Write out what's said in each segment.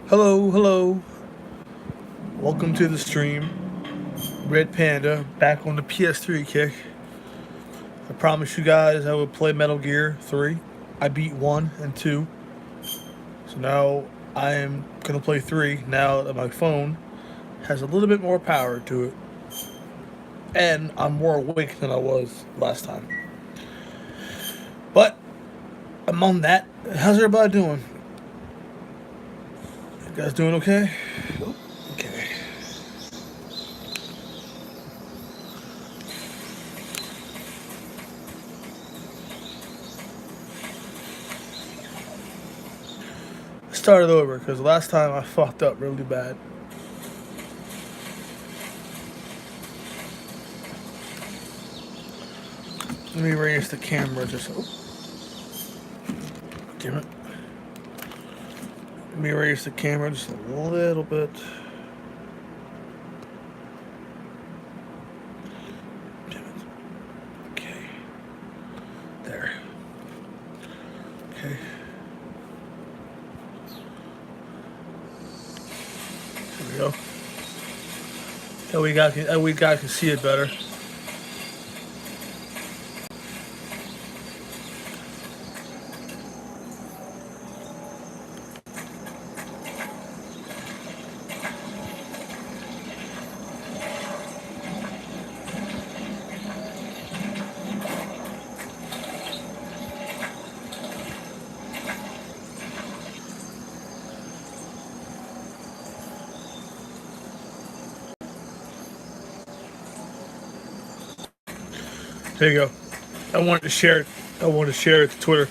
Hello, hello. Welcome to the stream. Red Panda back on the PS3 kick. I promised you guys I would play Metal Gear 3. I beat 1 and 2. So now I am going to play 3 now that my phone has a little bit more power to it. And I'm more awake than I was last time. But among that, how's everybody doing? You guys doing okay? Okay. Started over because last time I fucked up really bad. Let me raise the camera just. Oh, damn it. Let me raise the camera just a little bit. Damn it. Okay. There. Okay. There we go. That we guys can see it better. There you go. I wanted to share it. I wanted to share it to Twitter.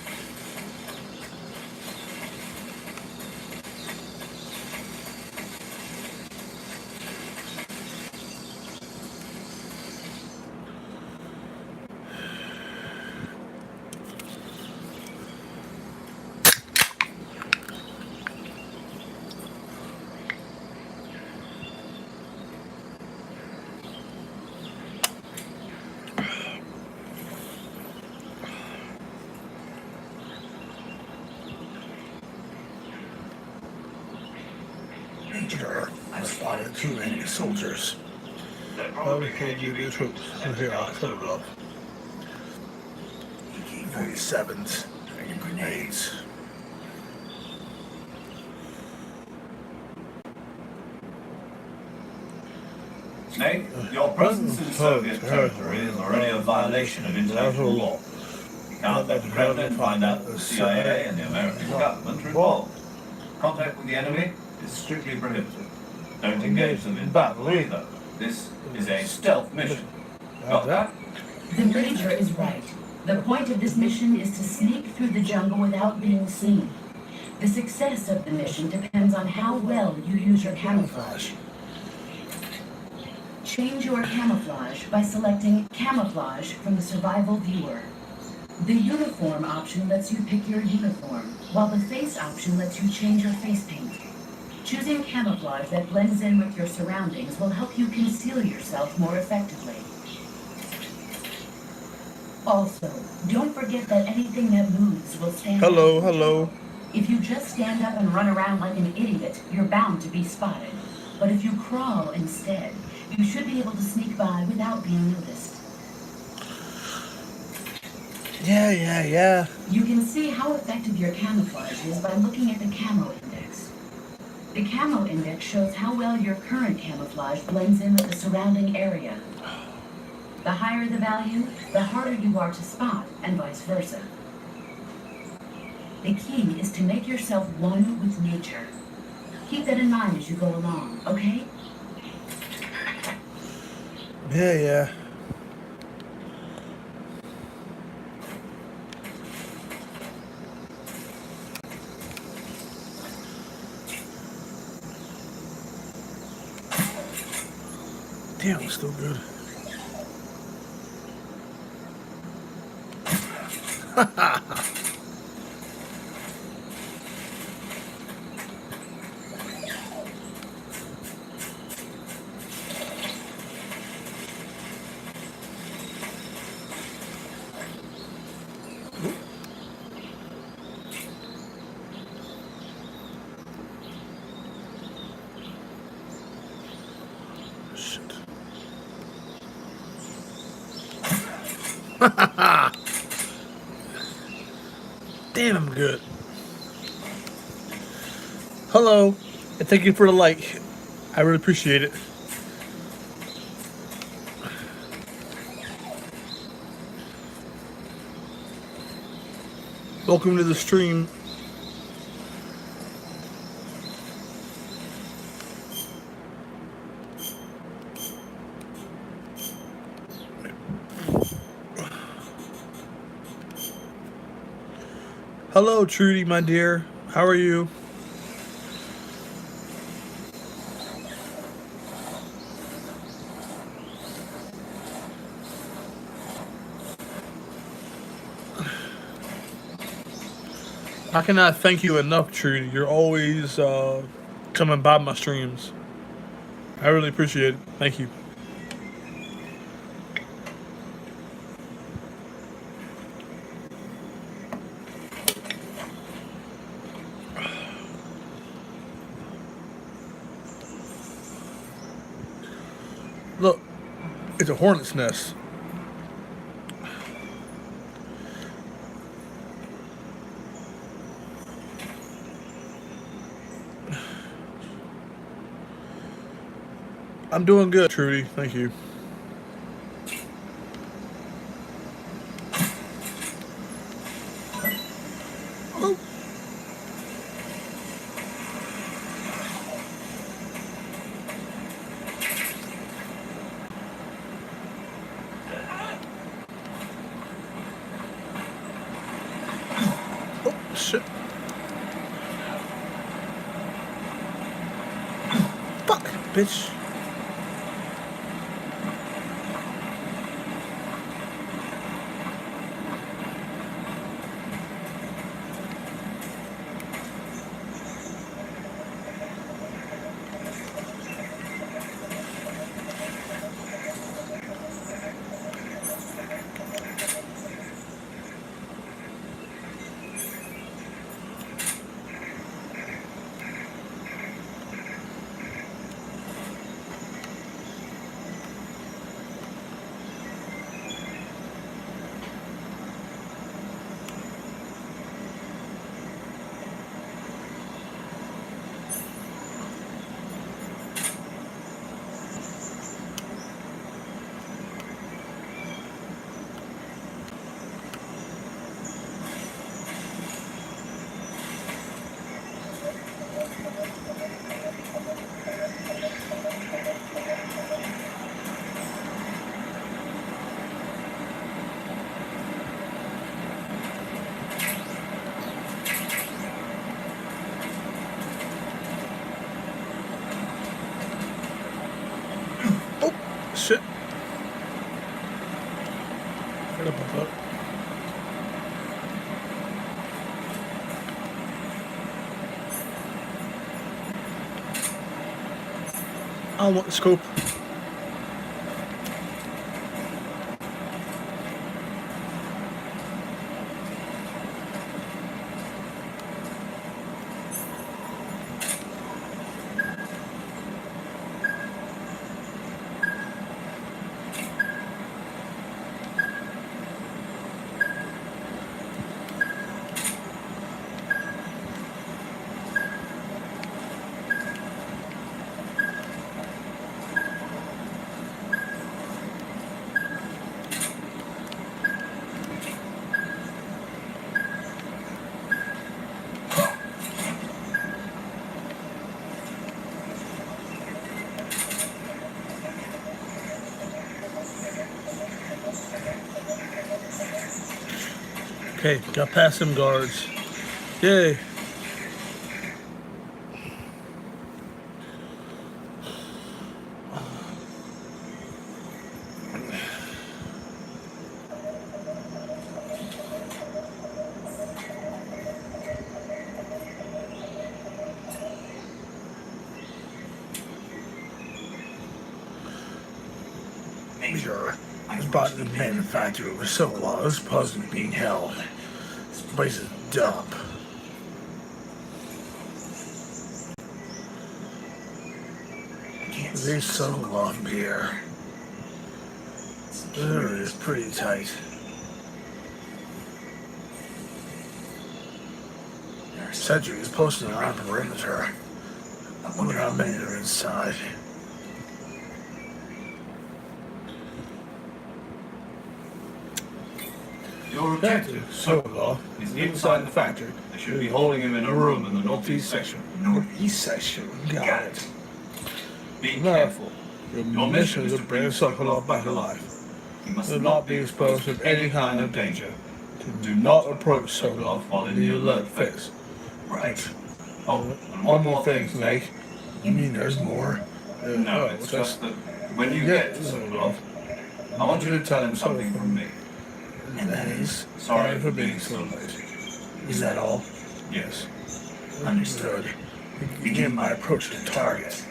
Major, I've spotted too many soldiers. Okay, you do troops. Here, I'll put it up. AK-47s and grenades. Snake, your presence in Soviet territory is already a violation of international law. You cannot let the Kremlin find out that the CIA and the American government are involved. Contact with the enemy is strictly prohibited. Don't engage them in battle either. This is a stealth mission. Got that? The Major is right. The point of this mission is to sneak through the jungle without being seen. The success of the mission depends on how well you use your camouflage. Change your camouflage by selecting Camouflage from the Survival Viewer. The Uniform option lets you pick your uniform, while the Face option lets you change your face paint. Choosing camouflage that blends in with your surroundings will help you conceal yourself more effectively. Also, don't forget that anything that moves will stand Hello, out. hello. If you just stand up and run around like an idiot, you're bound to be spotted. But if you crawl instead, you should be able to sneak by without being noticed. Yeah. You can see how effective your camouflage is by looking at the camo index. The camo index shows how well your current camouflage blends in with the surrounding area. The higher the value, the harder you are to spot, and vice versa. The key is to make yourself one with nature. Keep that in mind as you go along, okay? Yeah. Damn, it's still good. Damn, I'm good. Hello, and thank you for the like. I really appreciate it. Welcome to the stream. Hello, Trudy, my dear. How are you? I cannot thank you enough, Trudy. You're always coming by my streams. I really appreciate it. Thank you. Look, it's a hornet's nest. I'm doing good, Trudy. Thank you. Oh. Oh, shit. Fuck, bitch. Oh, shit. Right up my butt. I don't want the scope. Okay, got past them guards. Yay. Major, I was brought to the manufacturer for so long, I was supposed to be being held. This place is a dump. They so long here. It is pretty tight. Cedric is posting on the perimeter. I wonder how many are inside. Your objective Sokolov is inside the factory. They should be holding him in a room in the northeast section. Northeast section. Got it. Be Now, careful. your mission is to bring Sokolov back alive. He must Do not be exposed to any kind of danger. Do not approach Sokolov while in the alert phase. Right. Oh, and One more thing, Snake. You mean there's more? No, it's just that when you get to Sokolov, I want you to tell him something from me. And that is, Sorry for being so late. Is that all? Yes. Understood. Begin my approach to the target.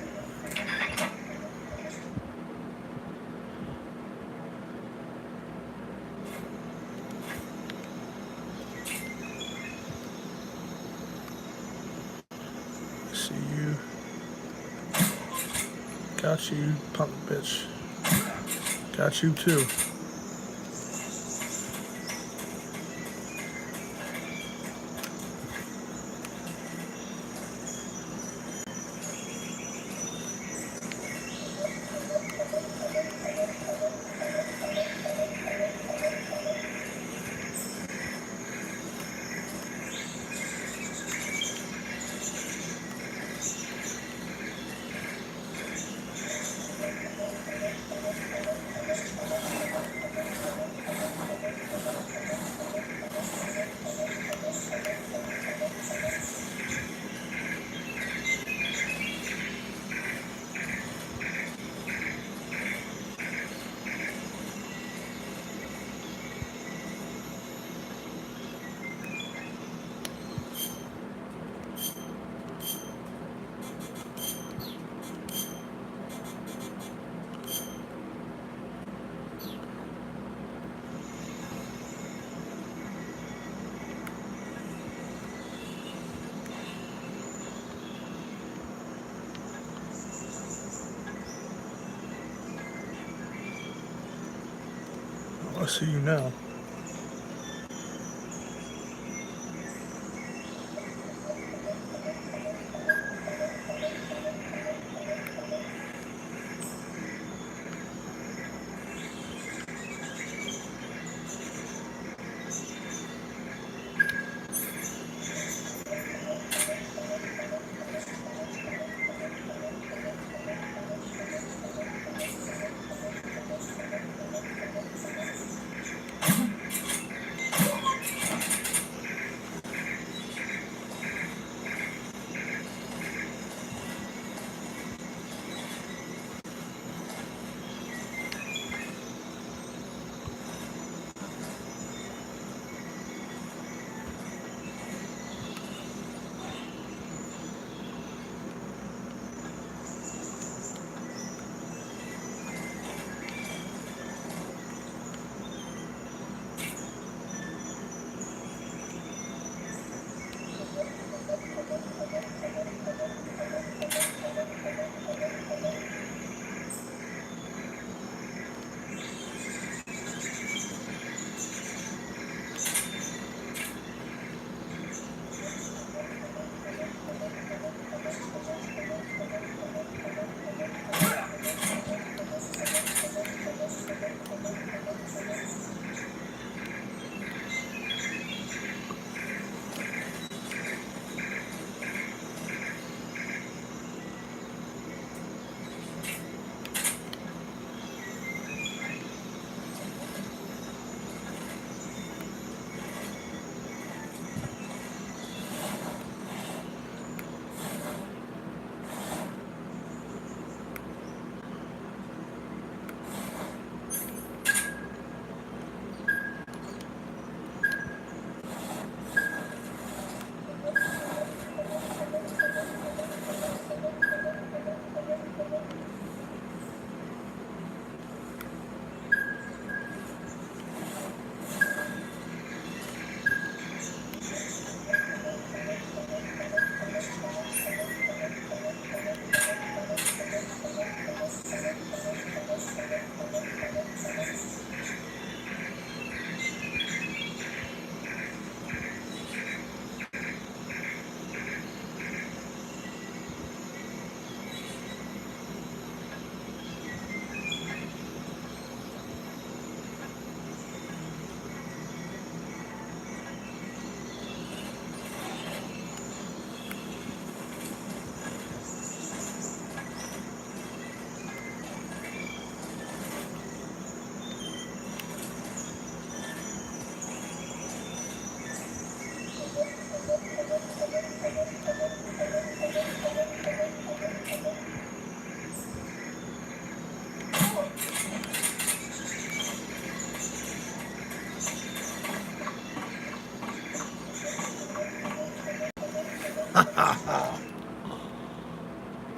See you. Got you, punk bitch. Got you too. I see you now.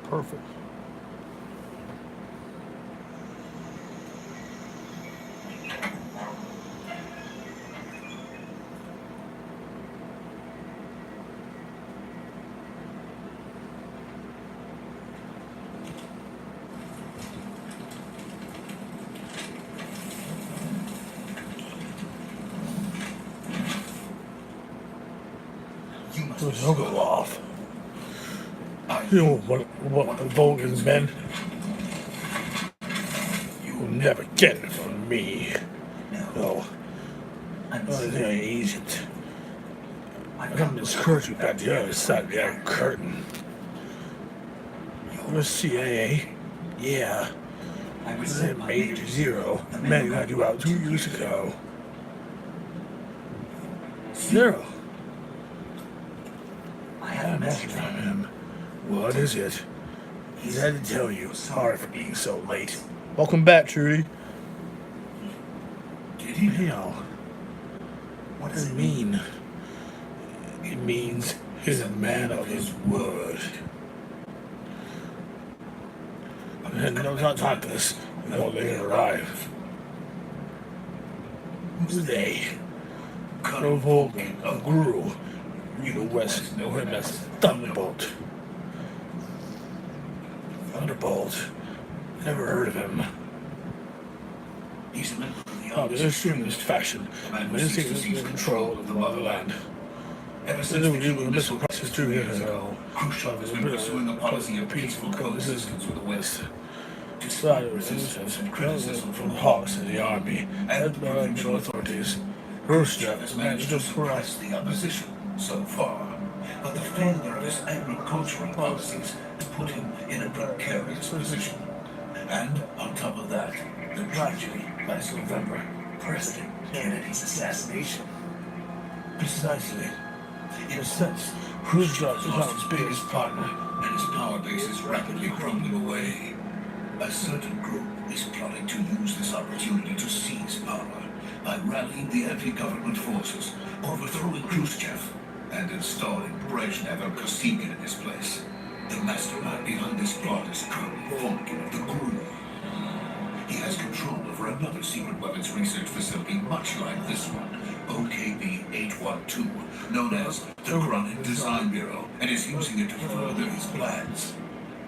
Perfect. You must He'll go off. You know what Vulcan's been? You'll never get it from me. No. I'm an agent. I'm this curtain at the other side of that curtain. You're CIA? Yeah. I was at Major Zero. The man got you out 2 years ago. Zero. I have a message from him. What is it? He had to tell you. Sorry for being so late. Welcome back, Trudy. Did he know? What does it mean? It means he's a man of his word. And no, not this. No, they arrive. Who's they? Colonel Vulcan of Gru. You the West know him as Thunderbolt. Thunderbolt. Never heard of him. He's a member of the extremist faction. And is in control of the motherland. Ever since the missile crisis 2 years ago, Khrushchev has been pursuing a policy of peaceful coexistence with the West. Despite resistance and criticism from the Hawks and the army and military authorities, Khrushchev has managed to suppress the opposition so far. But the failure of his agricultural policies has put him in a precarious position. And on top of that, the tragedy last November, President Kennedy's assassination. Precisely. In a sense, Khrushchev is not his biggest partner, and his power base is rapidly crumbling away. A certain group is plotting to use this opportunity to seize power by rallying the anti-government forces, overthrowing Khrushchev, and installing Brezhnev and Kosygin in his place. The mastermind behind this plot is Colonel Vulcan of the Gru. He has control over another secret weapons research facility much like this one, OKB-812, known as the Kronin Design Bureau, and is using it to further his plans.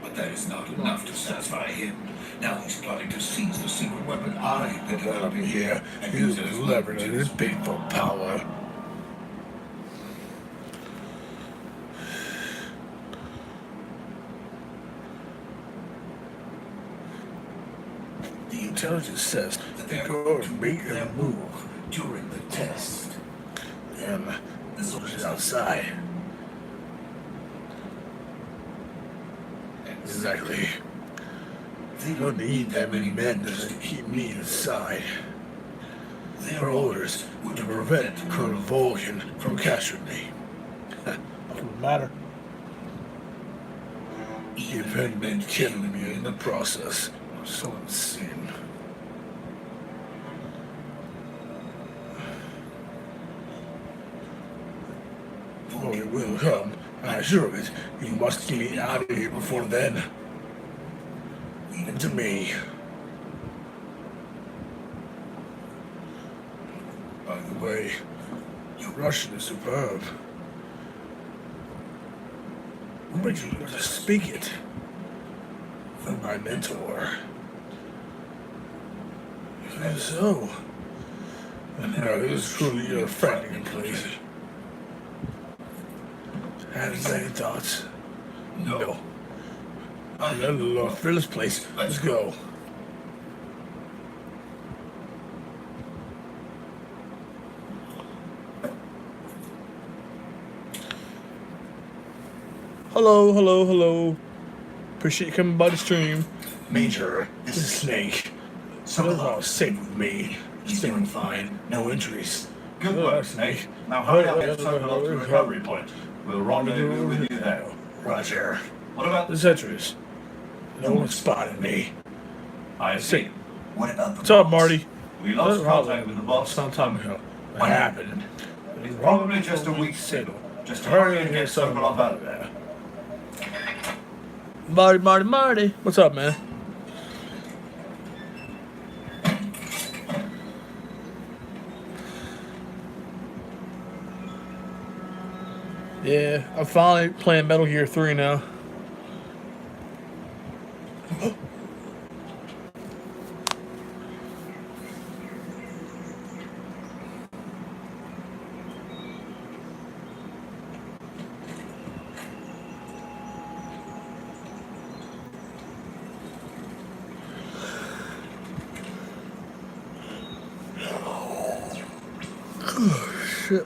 But that is not enough to satisfy him. Now he's plotting to seize the secret weapon I've been developing here and use it as leverage in his painful power. The intelligence says that they're going to make their move during the test. Then the soldiers outside. Exactly. They don't need that many men to keep me inside. Their orders were to prevent Colonel Vulcan from capturing me. Doesn't matter. Even been killing me in the process. So insane. Vulcan will come. I'm sure of it. You must get me out of here before then. Leave it to me. By the way, your Russian is superb. Who made you learn to speak it? From my mentor. So, no, it was truly your frightening place. Have any thoughts? No. Fill this place. Let's go. Hello. Appreciate you coming by the stream. Major, this is Snake. Some of all safe with me. He's doing fine. No injuries. Good work, Snake. Now hurry up and circle up to the recovery point. We'll rendezvous with you there. Roger. What about The sentries. No one spotted me. I see. What about What's up, Marty? We lost contact with the boss. Some time ago. What happened? It's probably just a weak signal. Just hurry and get circle up out of there. Marty. What's up, man? Yeah, I'm finally playing Metal Gear 3 now. Oh, shit.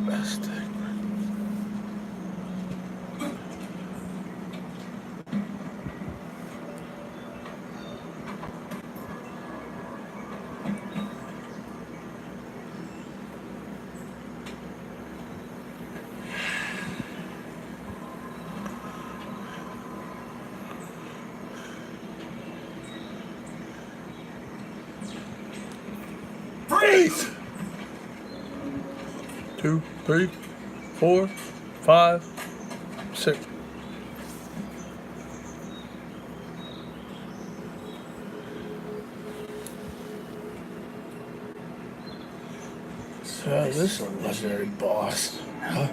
Best thing. Freeze! 2, 3, 4, 5, 6. So this is a legendary boss. Huh?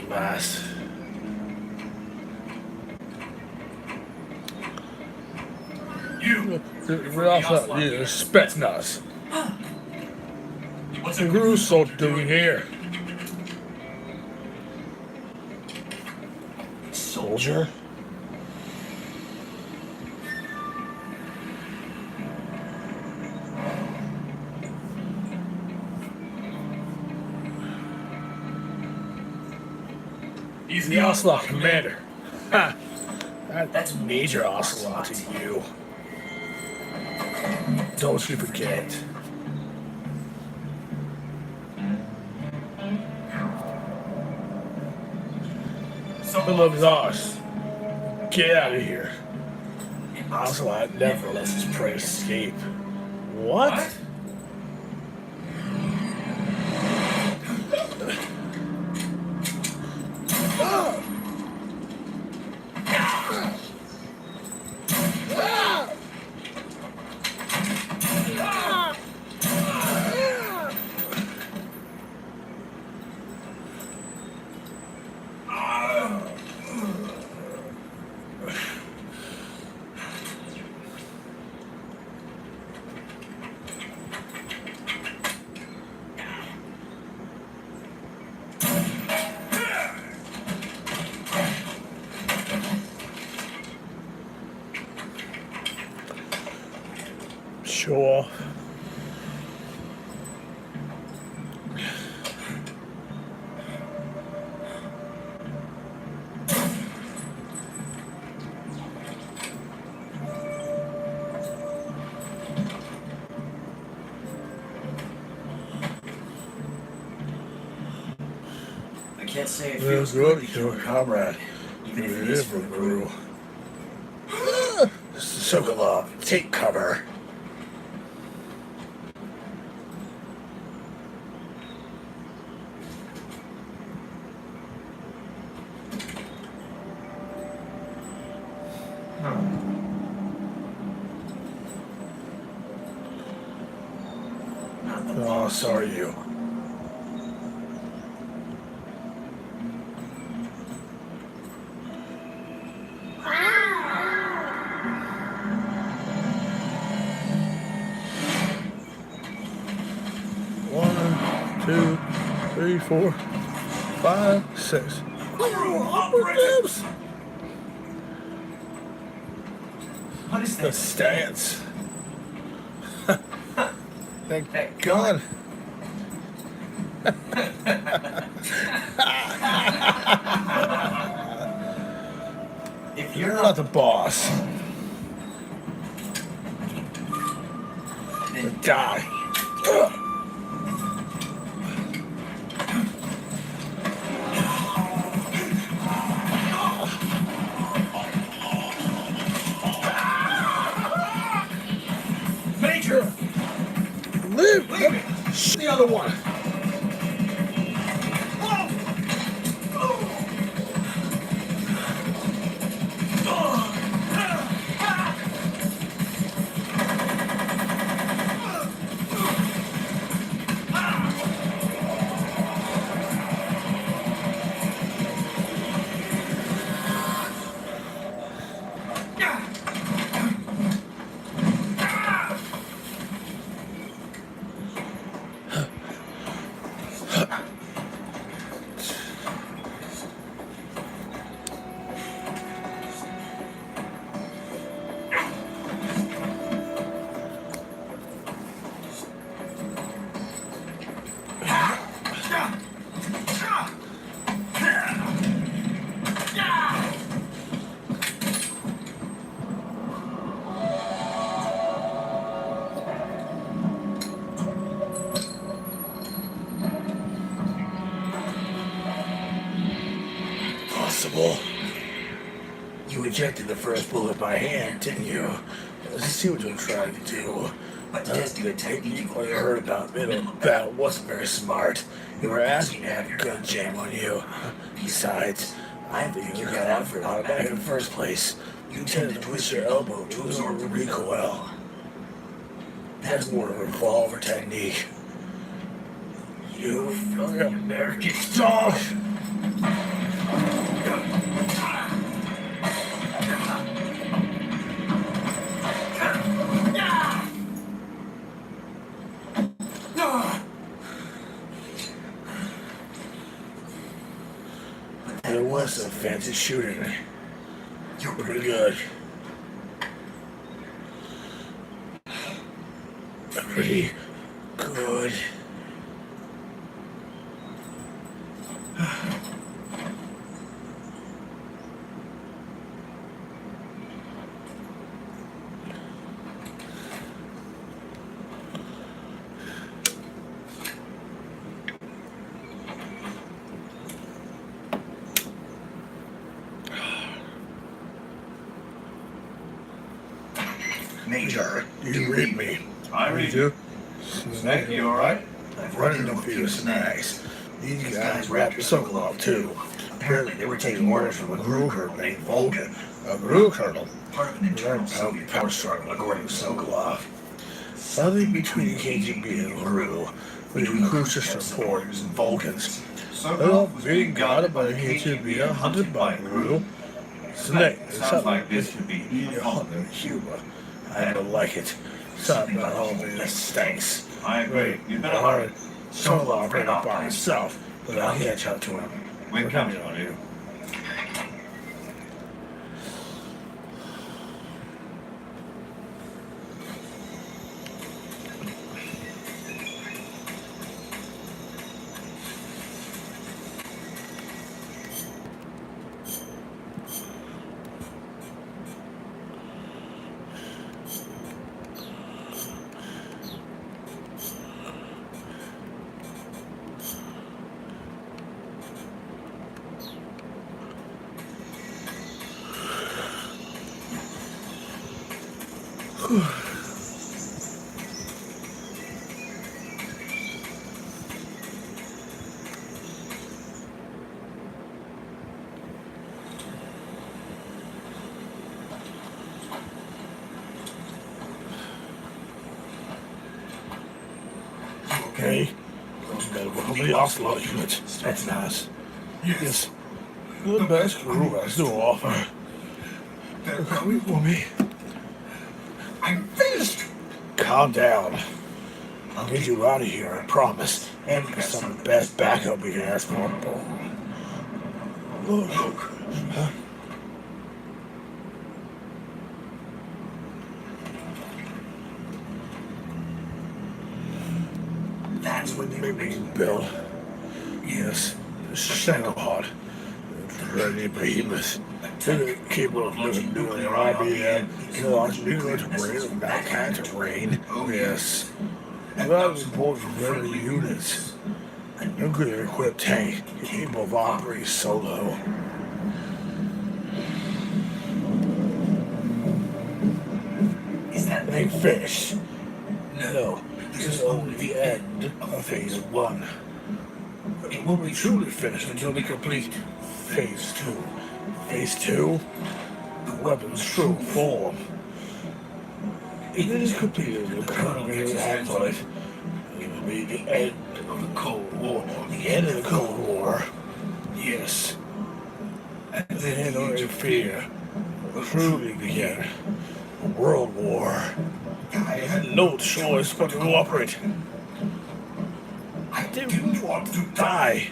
Last. We're also Spetsnaz. What's What are Russo doing here? Soldier? He's The Ocelot commander. Ha! That's Major Ocelot to you. Don't you forget. The love is ours. Get out of here. Ocelot never lets his prey escape. What? Sure. I can't say it Feels feels good good to to kill kill a a comrade, comrade, even even if if it it is is for for the the crew. Sokolov, take cover. Not the Oh, boss. sorry you. One, two, three, 4, 5, 6. Operatives! What is The that? stance. Thank God. If You're not the boss. then Die. Major! Live! Shit the other one. You ejected the first bullet by hand, didn't you? I see what you're trying to do. But That's testing the the technique technique what I heard about middle battle wasn't very smart. You were asking to have your gun jam on you. Besides, I think you got out for it automatic in the first place. You tended to twist your elbow to absorb the recoil. That's more of a revolver technique. You filthy American dog! There was some fancy shooting. You're pretty good. Pretty good. Major, You read me. I read you. Snake, you alright? I've Run into a few snags. These guys wrapped your circle off too. Apparently they were taking orders from a Gru colonel named Vulcan. A Gru colonel? part of an internal Soviet power struggle according to Sokolov. Something between KGB and Gru, between Khrushchev's supporters and Vulcans. Sokolov being guarded by the KGB and hunted by Gru. Snake, Sounds like this could be your hunting humor. I don't like it. Something about all this stinks. I agree. You'd better hurry. Sokolov ran up by himself, but I'll catch up to him. We're coming on you. Okay? Those men were from the Oslo unit. That's nice. Yes. The best crew has to offer. They're coming for me. I'm finished! Calm down. I'll get you out of here, I promise. And get some of the best backup we can ask for. Look. Huh? That's what They make me build. Yes, Shanghai. Ready behemoth. They're capable of living nuclear IBM, kill nuclear terrain of that kind of terrain. Yes. Without important very units. A nuclear equipped tank capable of operating solo. is that They finished. No, this is only the end of phase 1. It won't be truly finished until we complete phase 2. Phase 2? The weapon's true form. If it is completed, the Colonel will act on it. It will be the end of the Cold War. The end of the Cold War. Yes. And then our fear will truly begin. A world war. I had no choice but to cooperate. I didn't want to die.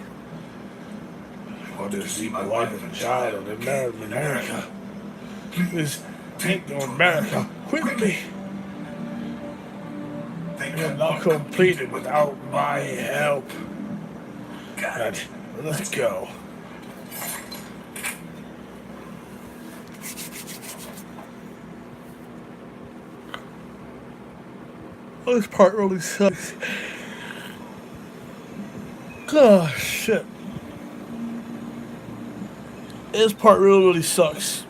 I wanted to see my wife and child and marry in America. Please take me to America quickly. They cannot complete it without my help. God, let's go. Oh, this part really sucks. Oh, shit. This part really sucks.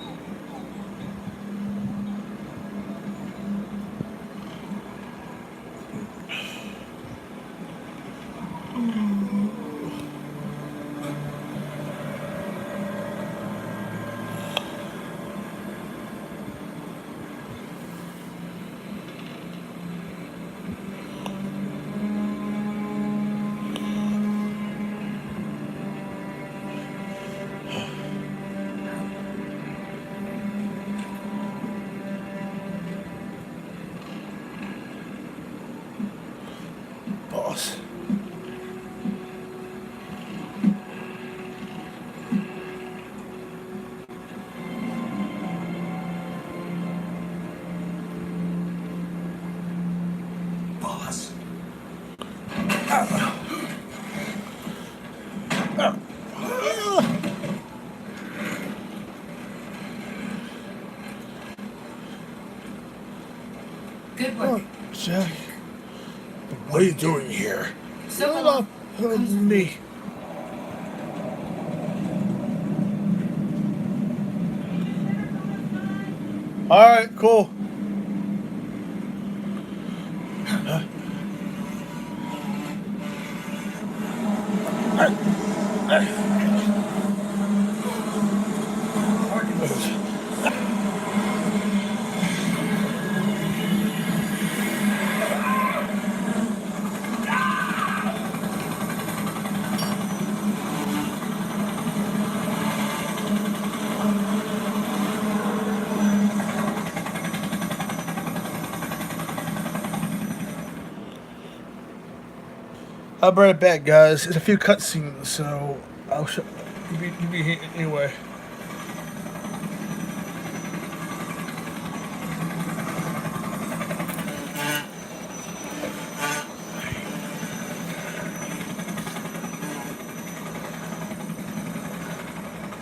Good work. Oh, Jack. What are you doing here? Sokolov, Help me. Alright, cool. I'll bring it back, guys. It's a few cutscenes, so I'll show you be here anyway.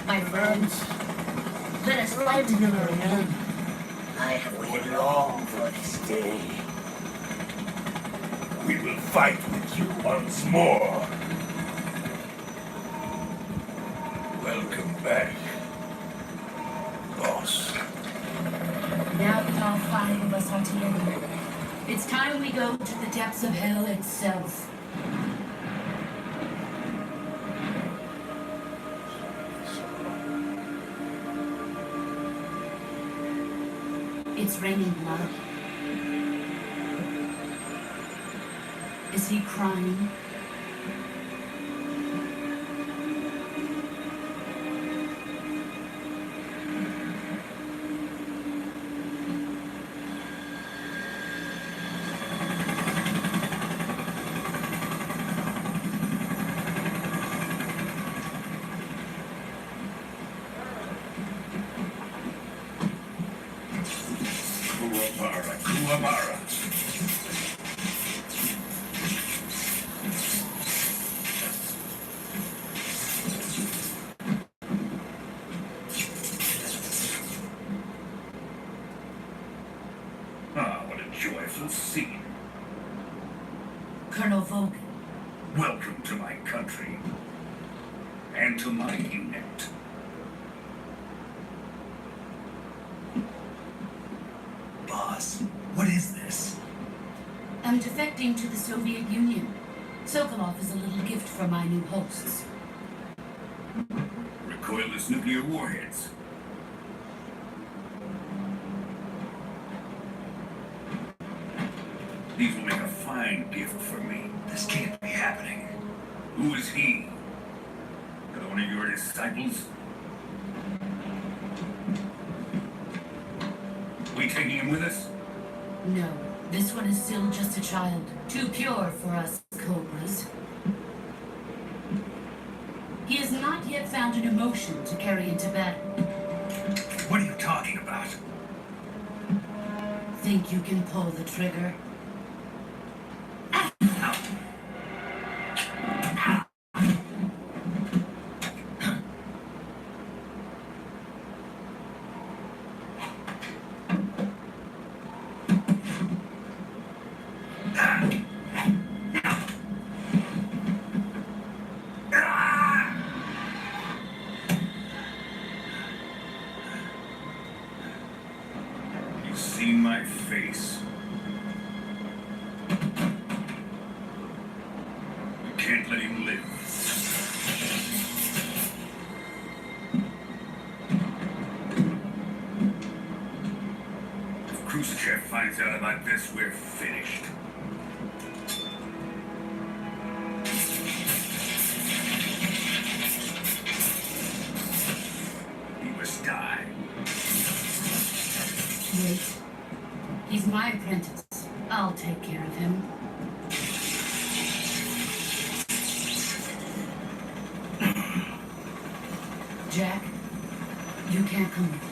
My friends, let us fight together again. I have waited long for this day. We will fight with you once more. Welcome back, boss. Now that all 5 of us are together, it's time we go to the depths of hell itself. It's raining blood. Is he crying? Kuwabara, Kuwabara. Ah, what a joyful scene. Colonel Vogan, Welcome to my country. And to my unit. Boss, what is this? I'm defecting to the Soviet Union. Sokolov is a little gift for my new hosts. Recoilless nuclear warheads. These will make a fine gift for me. This can't be happening. Who is he? Another one of your disciples? We taking him with us? No, this one is still just a child. Too pure for us Cobras. He has not yet found an emotion to carry into battle. What are you talking about? Think you can pull the trigger? You've seen my face. You can't let him live. If Khrushchev finds out about this, we're finished. He must die. Wait. He's my apprentice. I'll take care of him. Jack, you can't come with us.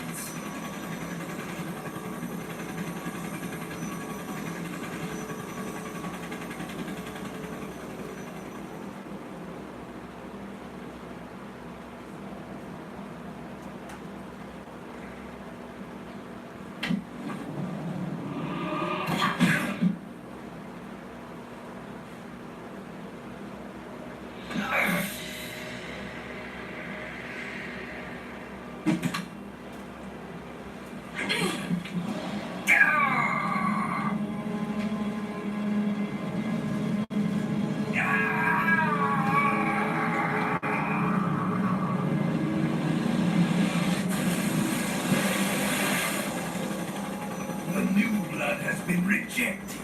Rejected.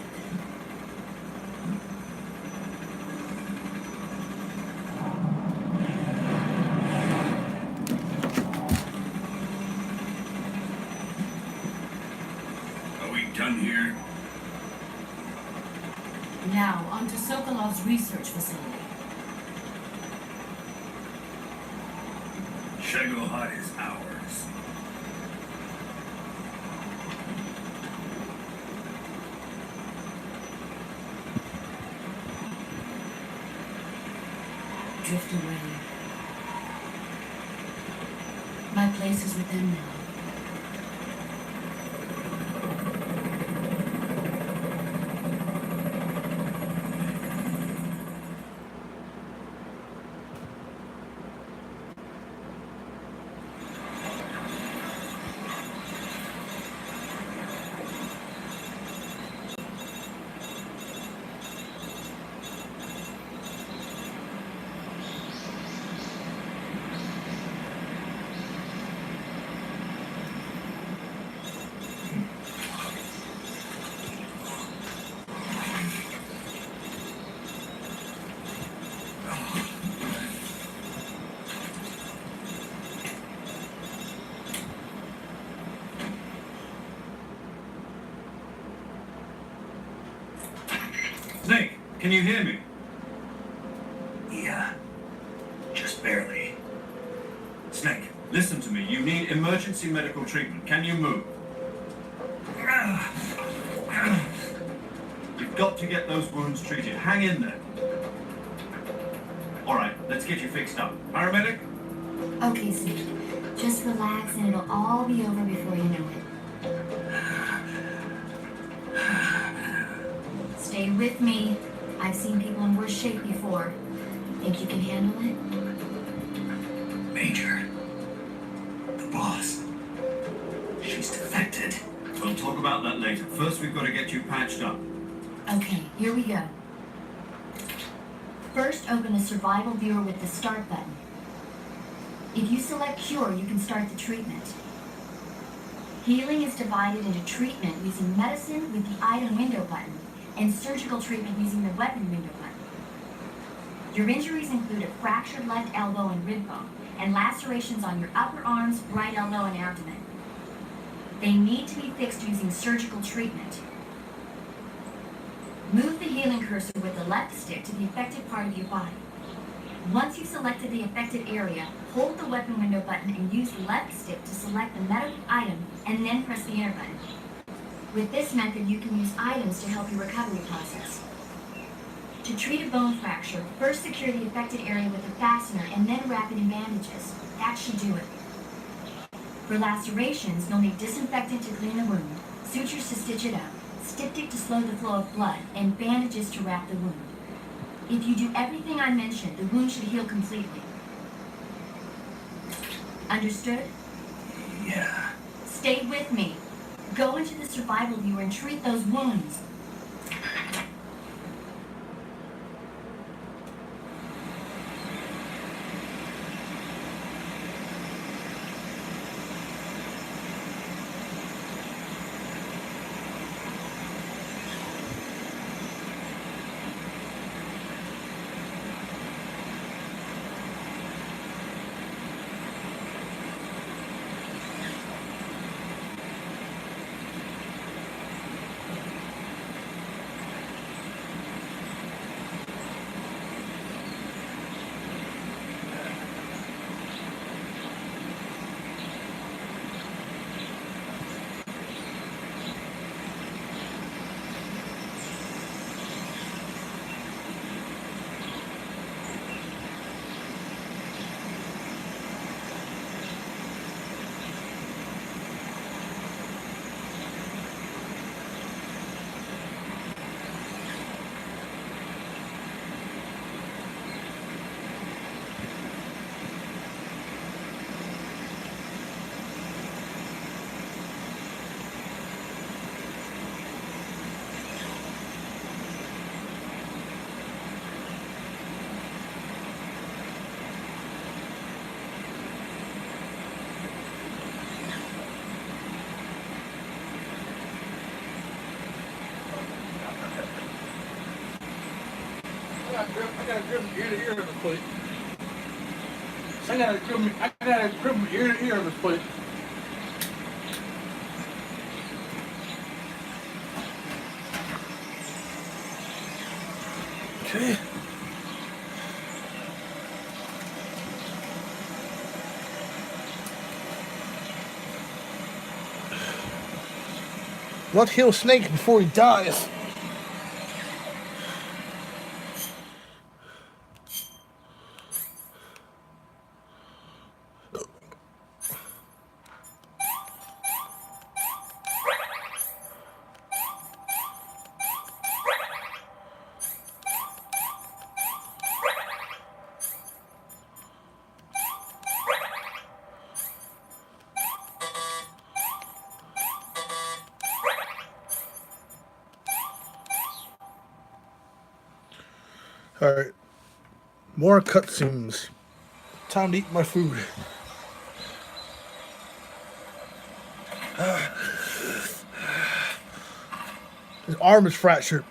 Are we done here? Now, on to Sokolov's research facility. Shagohod is ours. Drift away. My place is with them now. Snake, can you hear me? Yeah. Just barely. Snake, listen to me. You need emergency medical treatment. Can you move? You've got to get those wounds treated. Hang in there. All right, let's get you fixed up. Paramedic? Okay, Snake. Just relax and it'll all be over before you know it. Stay with me. I've seen people in worse shape before. Think you can handle it? Major. The boss. She's defected. We'll talk about that later. First, we've got to get you patched up. Okay, here we go. First, open the survival viewer with the start button. If you select cure, you can start the treatment. Healing is divided into treatment using medicine with the item window button and surgical treatment using the weapon window button. Your injuries include a fractured left elbow and rib bone, and lacerations on your upper arms, right elbow, and abdomen. They need to be fixed using surgical treatment. Move the healing cursor with the left stick to the affected part of your body. Once you've selected the affected area, hold the weapon window button and use the left stick to select the medical item and then press the enter button. With this method, you can use items to help your recovery process. To treat a bone fracture, first secure the affected area with a fastener and then wrap it in bandages. That should do it. For lacerations, you'll need disinfectant to clean the wound, sutures to stitch it up, styptic to slow the flow of blood, and bandages to wrap the wound. If you do everything I mentioned, the wound should heal completely. Understood? Yeah. Stay with me. Go into the survival viewer and treat those wounds. got a grip from ear to ear on this plate. I got a grip from ear to ear on this plate. Okay. Let's heal Snake before he dies. Alright. More cutscenes. Time to eat my food. His arm is fractured.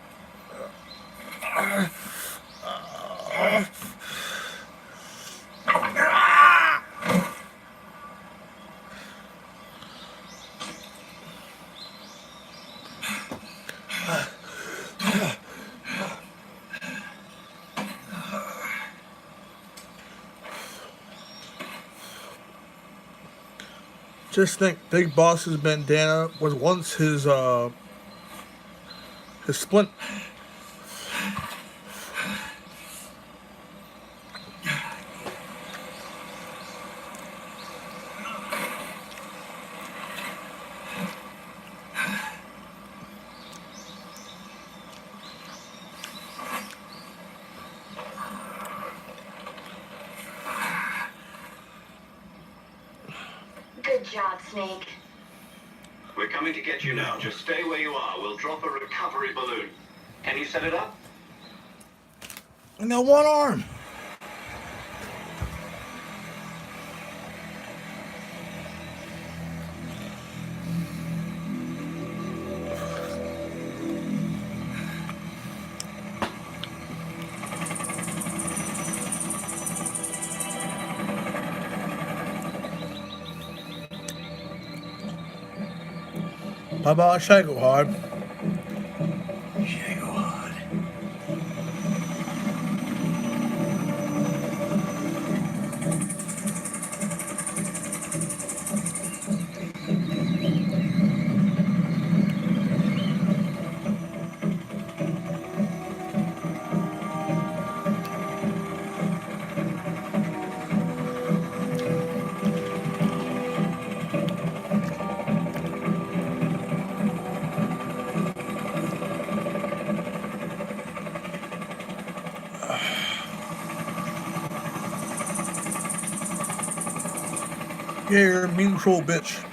Just think, Big Boss's bandana was once his splint. Good job, Snake. We're coming to get you now. Just stay where you are. We'll drop a recovery balloon. Can you set it up? I got one arm. How about Shagohod? Shagohod. Yeah, you're a mean troll bitch.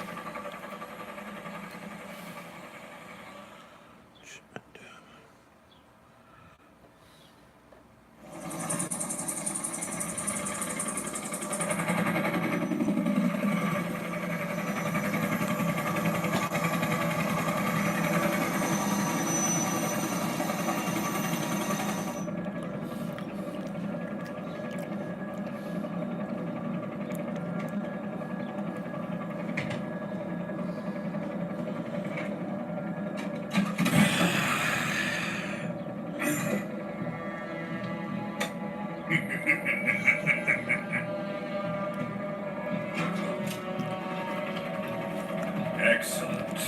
Excellent.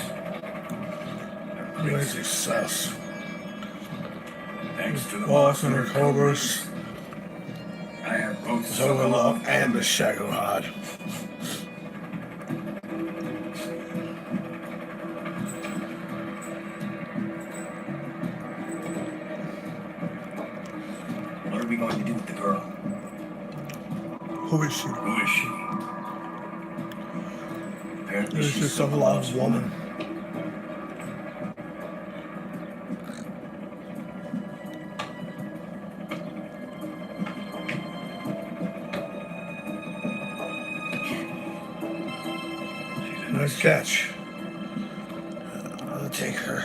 Great success. Thanks to the Boss and her Monster cobras, I have both Zogalov and the Shagohod. What are we going to do with the girl? Who is she? Who is she? Apparently This she's is Zogalov's woman. Nice catch. I'll take her.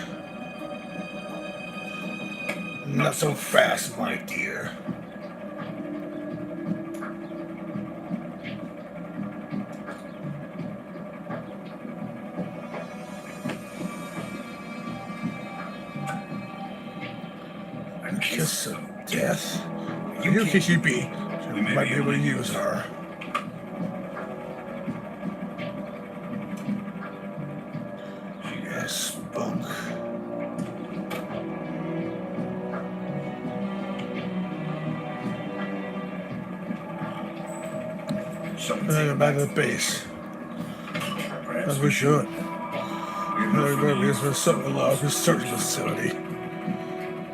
Not so fast, my dear. kiss of death. You kiss you be. You might be able to use her. Yes, spunk. And then go back to the base. As we should. Because there's something allowed for search facility.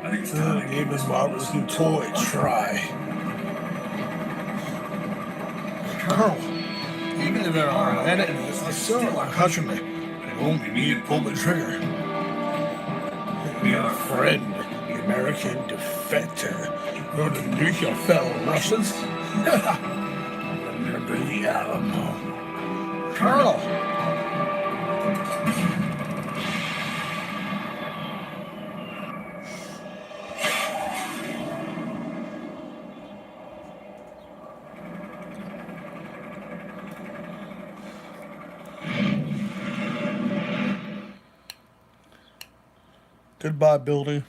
I think it's time to Game is marvelous new toy. Try. Colonel, even if there are enemies, they still are countrymen. They won't need to pull the trigger. Your friend, the American defector, or the nuclear fellow Russians. Remember the Alamo. Colonel! Goodbye, building.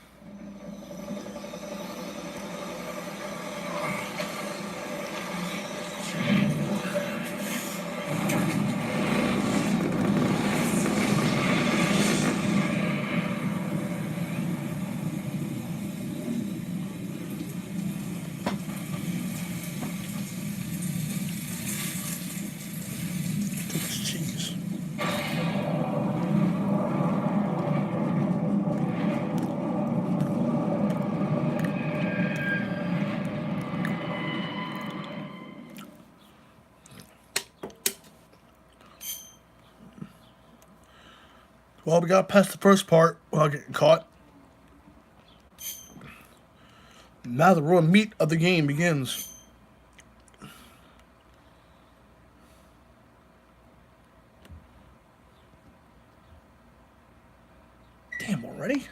Took his cheese. Well, we got past the first part without getting caught. Now the raw meat of the game begins. Damn, already?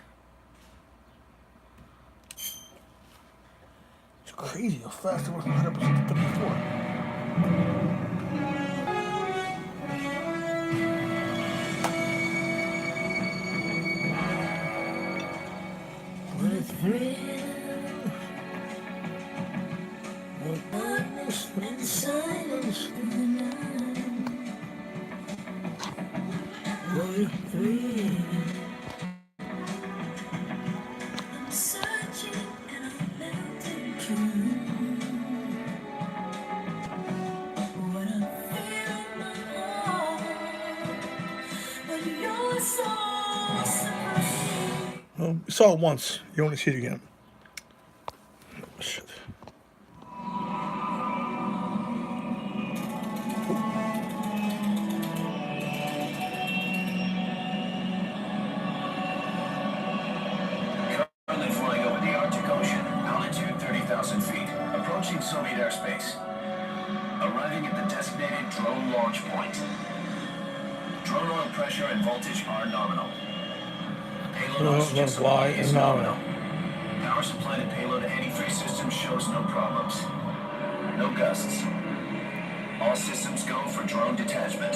It's crazy how fast it was 100% to before. Well, you saw it once. You want to see it again. Oh, shit. Currently flying over the Arctic Ocean, altitude 30,000 feet, approaching Soviet airspace. Arriving at the designated drone launch point. Drone oil pressure and voltage are nominal. Payload oxygen supply is nominal. Power supply to payload anti-3 system shows no problems. No gusts. All systems go for drone detachment.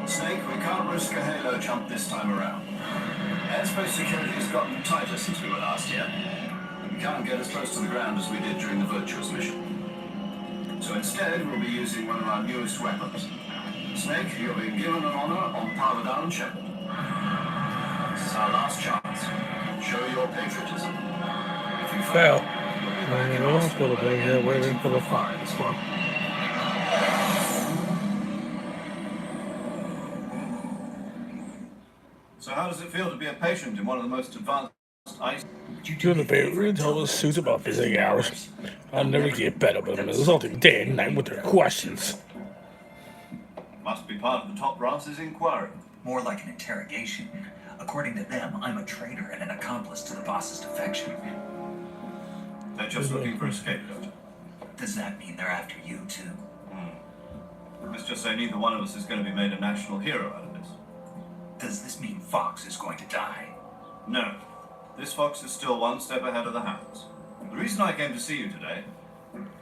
Snake, we can't risk a halo jump this time around. Airspace security has gotten tighter since we were last here. We can't get as close to the ground as we did during the Virtuous mission. So instead, we'll be using one of our newest weapons. Snake, you're being given an honor on power down ship. This is our last chance. Show your patriotism. If you Fail. you'll be back in Austin, waiting for the fire this one. So how does it feel to be a patient in one of the most advanced ice? You're the favorite until the suits about visiting hours. I'll never get better, but I'm assaulting day and night with their questions. Must be part of the top brass's inquiry. More like an interrogation. According to them, I'm a traitor and an accomplice to the boss's defection. They're just looking for a scapegoat. Does that mean they're after you, too? Let's just say neither one of us is going to be made a national hero out of this. Does this mean Fox is going to die? No. This fox is still one step ahead of the hounds. The reason I came to see you today,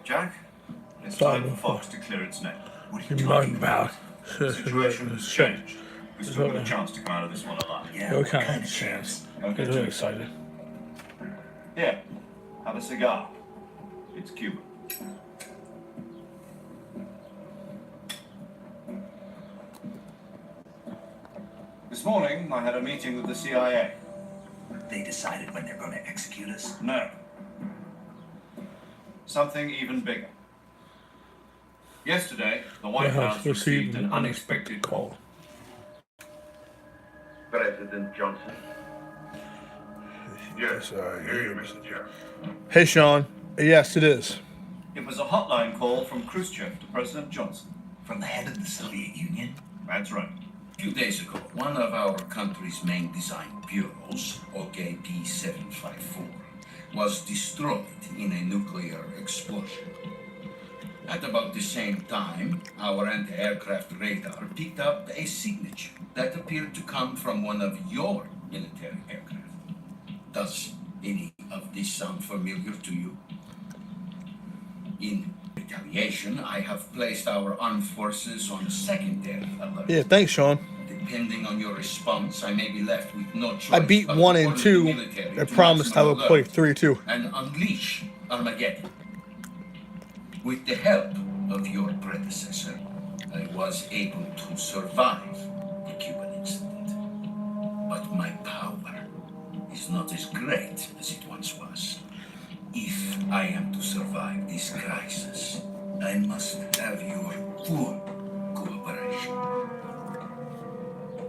Jack, it's time for Fox to clear its name. What are You're you talking talking about. The situation has changed. We still got a chance to come out of this one alive. Yeah, No what kind kind of of chance. Okay, Get really excited. Here, have a cigar. It's Cuban. This morning, I had a meeting with the CIA. They decided when they're going to execute us? No. Something even bigger. Yesterday, the White House received an unexpected call. President Johnson. Yes, I hear you, Mr. Chair. Hey, Sean. Yes, it is. It was a hotline call from Khrushchev to President Johnson. From the head of the Soviet Union? That's right. A few days ago, one of our country's main design bureaus, OKP-754, was destroyed in a nuclear explosion. At about the same time, our anti-aircraft radar picked up a signature that appeared to come from one of your military aircraft. Does any of this sound familiar to you? In retaliation, I have placed our armed forces on secondary alert. Yeah, thanks, Sean. Depending on your response, I may be left with no choice. I beat but 1 to and order 2. the military I to promised I maximum would play alert 3 too. and unleash Armageddon. With the help of your predecessor, I was able to survive the Cuban incident. But my power is not as great as it once was. If I am to survive this crisis, I must have your full cooperation.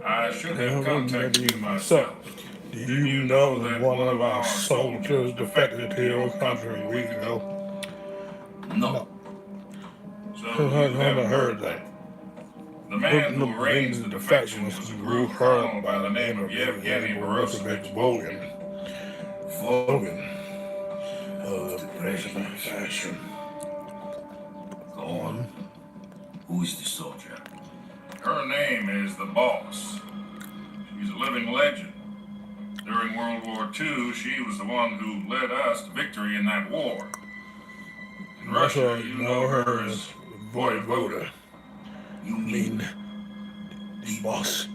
I should have contacted you myself. Do you know that one of our soldiers defected to your country a week ago? No. So I you haven't haven't heard heard that. The man who arranged the defection was a group colonel by the name of Yevgeny Borisovich Volgin. Logan of the president fashion. Go on. Who is the soldier? Her name is the Boss. She's a living legend. During World War II, she was the one who led us to victory in that war. In Russia, you know her as Voivoda. You mean The boss,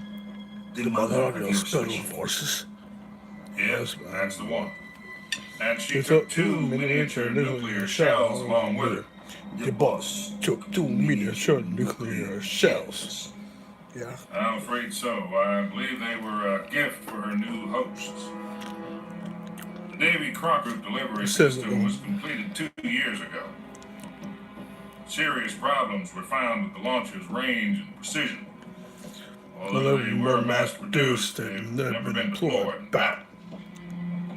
the mother of your special forces. Yes, that's the one. And she She took 2 miniature nuclear shells along with her. The boss took 2 miniature nuclear shells. Yeah. I'm afraid so. I believe they were a gift for her new hosts. The Davy Crocker delivery system was completed 2 years ago. Serious problems were found with the launcher's range and precision. Although they were mass-produced, they've never been deployed back.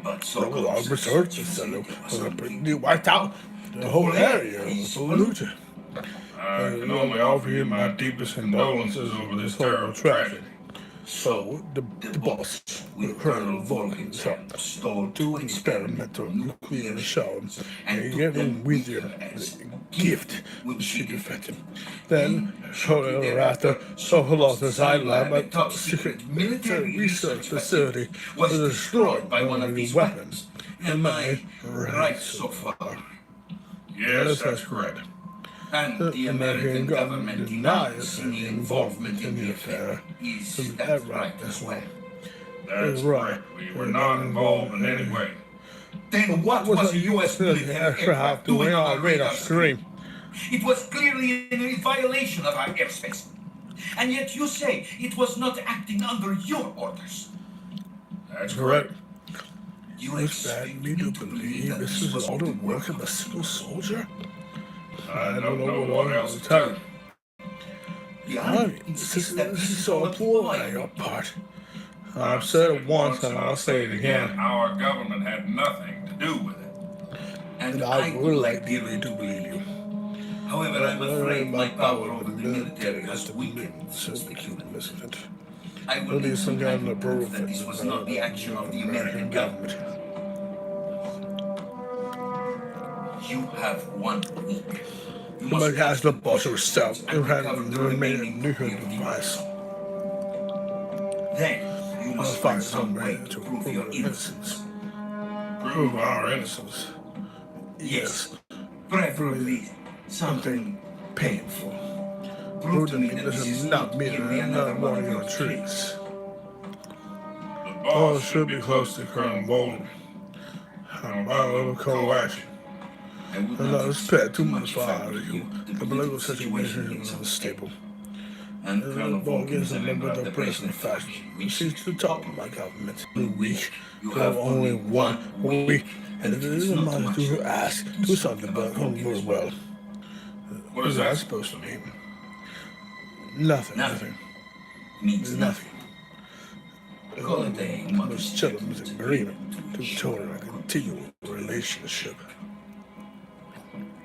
but The so large research center was completely wiped out. The whole area was polluted. I can only offer you my deepest condolences over this terrible tragedy. So the boss, with Colonel Volkin's help, stole 2 experimental nuclear shells and gave them with you as a gift when she defected. Then, shortly thereafter, Sokolov lab at top secret military research facility was destroyed by one of these weapons. Am I right so far? Yes, that's correct. And the American government denies any involvement in the affair. Is that right as well? That's right. We were not involved in any way. Then what was the U.S. military aircraft doing on our radar screen? It was clearly in violation of our airspace. And yet you say it was not acting under your orders. That's correct. You expect me to believe this is all the work of a single soldier? I don't know what else to tell you. The I Army insists that this this is is so all poor on employed. your part. I've said it once and I'll say it again. Our government had nothing to do with it. And I I would would like like dearly dearly to believe you. However, I'm afraid my power over the military has has weakened since the Cuban incident. I At will need least some some kind kind of of proof proof that this was not the action of the American government. You have 1 week. You But has the boss your herself and and had recover the the remaining remaining nuclear nuclear device. Then you Must must find find some way to to prove your innocence. Prove our innocence. Yes, Preferably something painful. prove to Prove me that this is not merely another one of your tricks. The boss should be close to Colonel Bolden. I'm out of coaction. would And not I expect too too much fire from out of you. The political political situation is is unstable. And And Colonel the Vulcan Vulcans is a are member of the the president President faction. faction. She's the top of my government. In a week, You you have only 1 week, and it it's isn't not much much to ask. Do something about him very well. What is that that supposed to mean? Nothing. Nothing. Means Nothing. Call it a mother's Must gentleman's agreement to tolerate a continual relationship.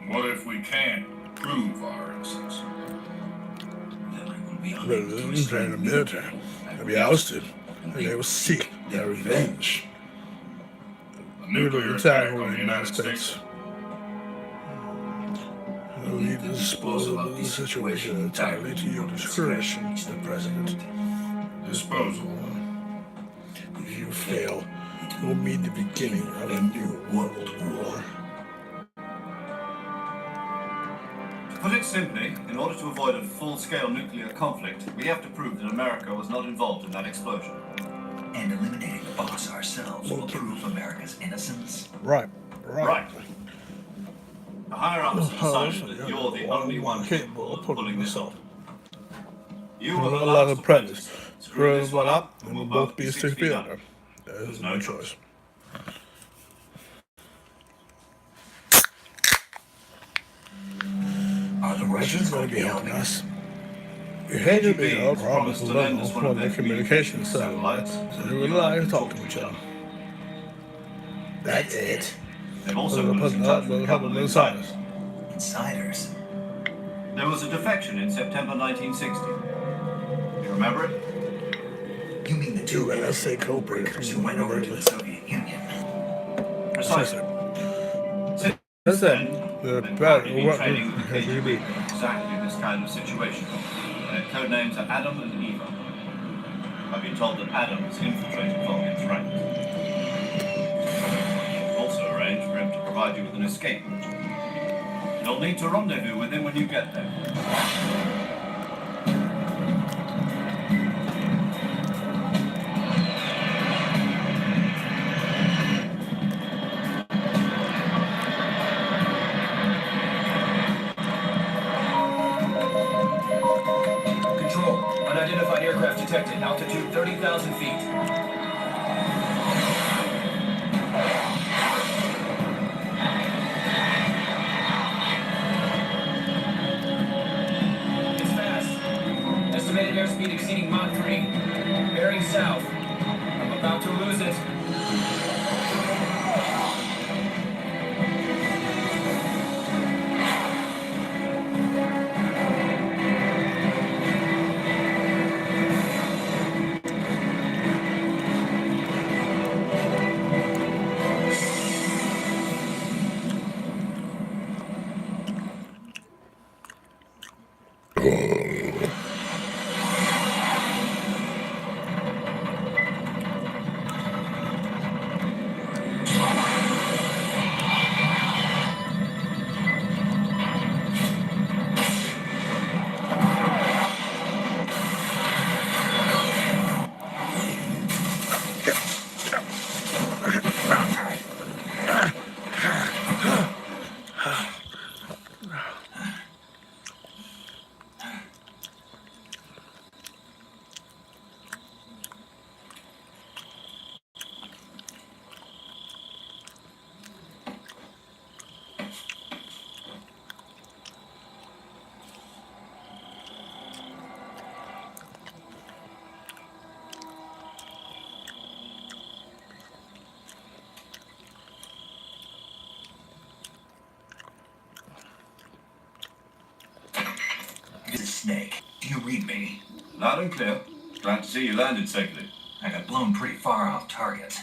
What if we can't prove our innocence? Then I will be Rather unable to than restrain train the military, they'll be ousted, and they will seek their revenge. A Nuclear nuclear attack on the United States. You We need to dispose of the situation entirely to your discretion, Mr. President. Disposal. If you fail, it will mean the beginning of a new world war. To put it simply, in order to avoid a full-scale nuclear conflict, we have to prove that America was not involved in that explosion. And eliminating the boss ourselves will prove America's innocence. Right. Right. The higher-ups have Oh, decided that you're the only one capable of pulling this off. You We'll will allow allow the us to apprentice. Screw Screw this this one up, and and we'll we'll both both be 6 feet under. There's no choice. Are the Russians Russians going going to be helping helping us? We hate to be KGB held promise promised to to let lend us us one on of their their communication satellites, satellites, so they would like to talk to each other. That's it. They've So also they'll put us put in it touch up, with they'll a help couple them of inside insiders. us. Insiders. There was a defection in September 1960. You remember it? You mean the two Two NSA NSA co-breakers who went over to the Soviet Union? Precisely. Since That's then, it. The they've battle probably been what training the KGB KGB. for exactly this kind of situation. Their code names are Adam and Eva. I've been told that Adam has infiltrated Vulcan's ranks. Also arranged for him to provide you with an escape route. You'll need to rendezvous with him when you get there. Control, unidentified aircraft detected. Altitude 30,000 feet. It's fast. Estimated airspeed exceeding Mach 3. Bearing south. I'm about to lose it. This is Snake. Do you read me? Loud and clear. Glad to see you landed safely. I got blown pretty far off target.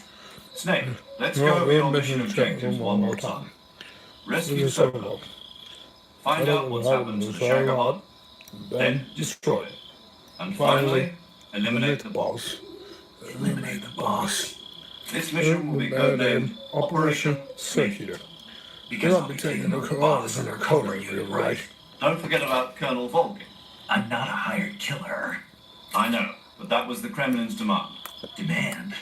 Snake, let's Well, go over we're your missing mission the check objectives one one more more time. time. Rescue Let's Sokol. have a look. Find out what's happened to the Shagahod. Then destroy it. And finally, eliminate the boss. Eliminate the boss. This mission will be codenamed Operation Circular. They'll Because not I'll be be taking taking no over the orders boss on and their they're code, covering you, right? right? Don't forget about Colonel Vulcan. I'm not a hired killer. I know, but that was the Kremlin's demand. Demand?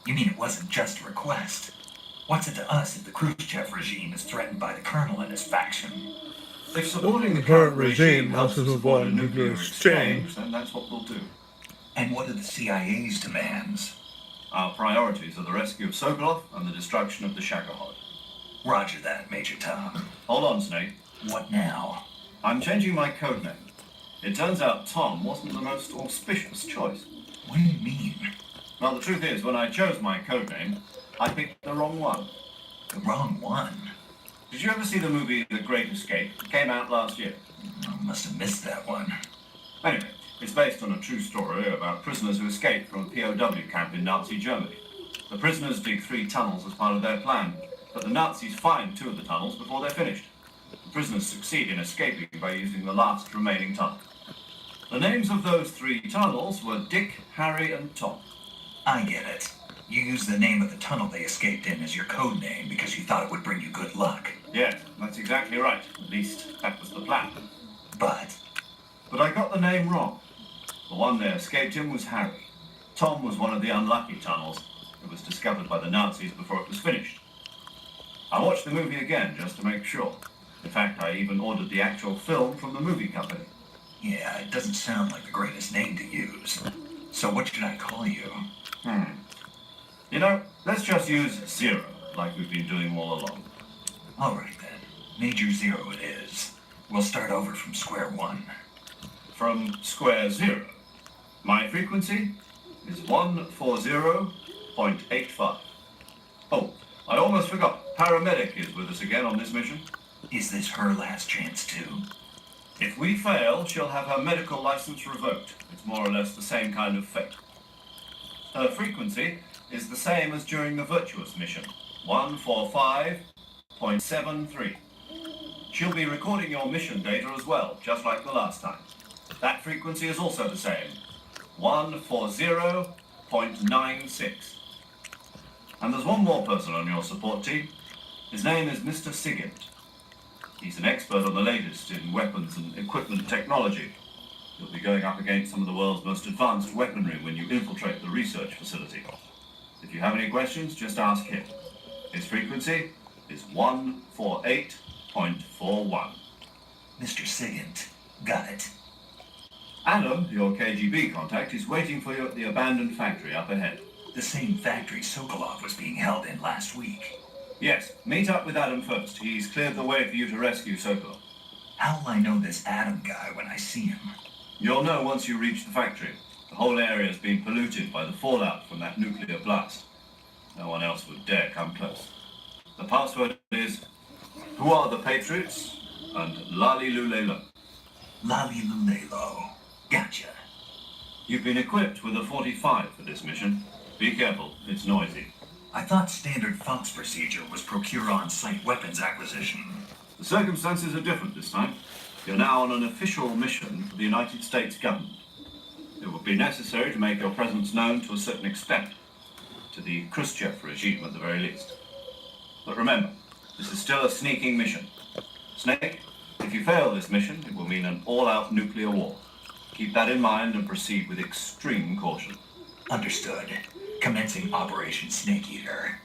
You mean it wasn't just a request? What's it to us if the Khrushchev regime is threatened by the colonel and his faction? If supporting the current regime helps us avoid a nuclear exchange, then that's what we'll do. And what are the CIA's demands? Our priorities are the rescue of Sokolov and the destruction of the Shagohod. Roger that, Major Tom. Hold on, Snake. What now? I'm changing my code name. It turns out Tom wasn't the most auspicious choice. What do you mean? Well, the truth is, when I chose my code name, I picked the wrong one. The wrong one? Did you ever see the movie The Great Escape? It came out last year. I must have missed that one. Anyway, it's based on a true story about prisoners who escaped from a POW camp in Nazi Germany. The prisoners dig 3 tunnels as part of their plan, but the Nazis find 2 of the tunnels before they're finished. The prisoners succeed in escaping by using the last remaining tunnel. The names of those 3 tunnels were Dick, Harry, and Tom. I get it. You used the name of the tunnel they escaped in as your code name because you thought it would bring you good luck. Yes, that's exactly right. At least, that was the plan. But I got the name wrong. The one they escaped in was Harry. Tom was one of the unlucky tunnels. It was discovered by the Nazis before it was finished. I watched the movie again just to make sure. In fact, I even ordered the actual film from the movie company. yeah, it doesn't sound like the greatest name to use. So what should I call you? You know, let's just use Zero, like we've been doing all along. All right then. Major Zero it is. We'll start over from square one. From square 0. My frequency is 140.85. Oh, I almost forgot. Paramedic is with us again on this mission. Is this her last chance too? If we fail, she'll have her medical license revoked. It's more or less the same kind of fate. Her frequency is the same as during the Virtuous mission, 145.73. She'll be recording your mission data as well, just like the last time. That frequency is also the same, 140.96. And there's one more person on your support team. His name is Mr. Sigint. He's an expert on the latest in weapons and equipment technology. You'll be going up against some of the world's most advanced weaponry when you infiltrate the research facility. If you have any questions, just ask him. His frequency is 148.41. Mr. Sigint. Got it. Adam, your KGB contact, is waiting for you at the abandoned factory up ahead. The same factory Sokolov was being held in last week. Yes, meet up with Adam first. He's cleared the way for you to rescue Sokolov. How'll I know this Adam guy when I see him? You'll know once you reach the factory. The whole area has been polluted by the fallout from that nuclear blast. No one else would dare come close. The password is, who are the Patriots? And Lali Lulelo. Lali Lulelo. Gotcha. You've been equipped with a 45 for this mission. Be careful, it's noisy. I thought standard Fox procedure was procure on-site weapons acquisition. The circumstances are different this time. You're now on an official mission for the United States government. It will be necessary to make your presence known to a certain extent, to the Khrushchev regime at the very least. But remember, this is still a sneaking mission. Snake, if you fail this mission, it will mean an all-out nuclear war. Keep that in mind and proceed with extreme caution. Understood. Commencing Operation Snake Eater.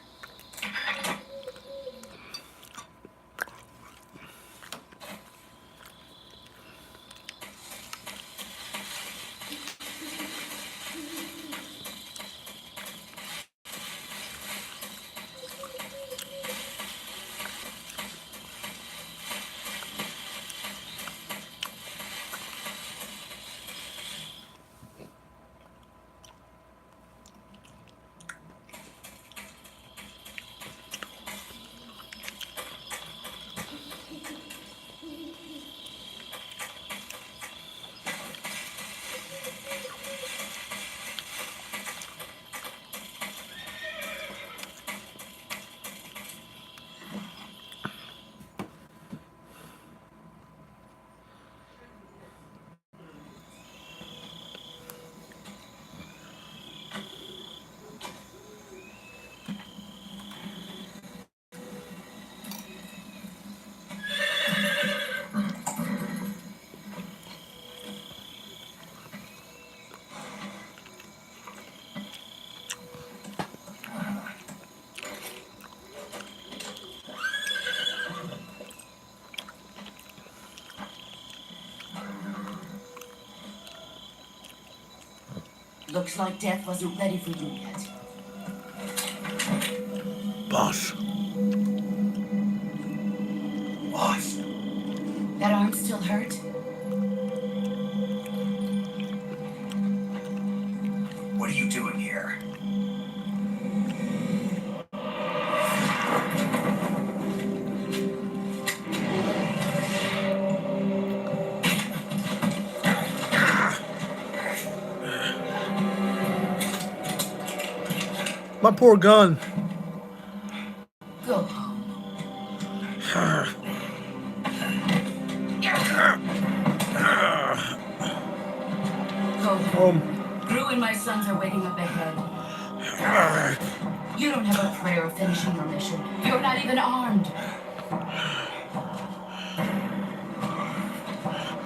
Looks like death wasn't ready for you yet. Boss. Boss. That arm still hurt? What are you doing here? My poor gun. Go home. Go home. Gru and my sons are waiting up ahead. You don't have a prayer of finishing your mission. You're not even armed.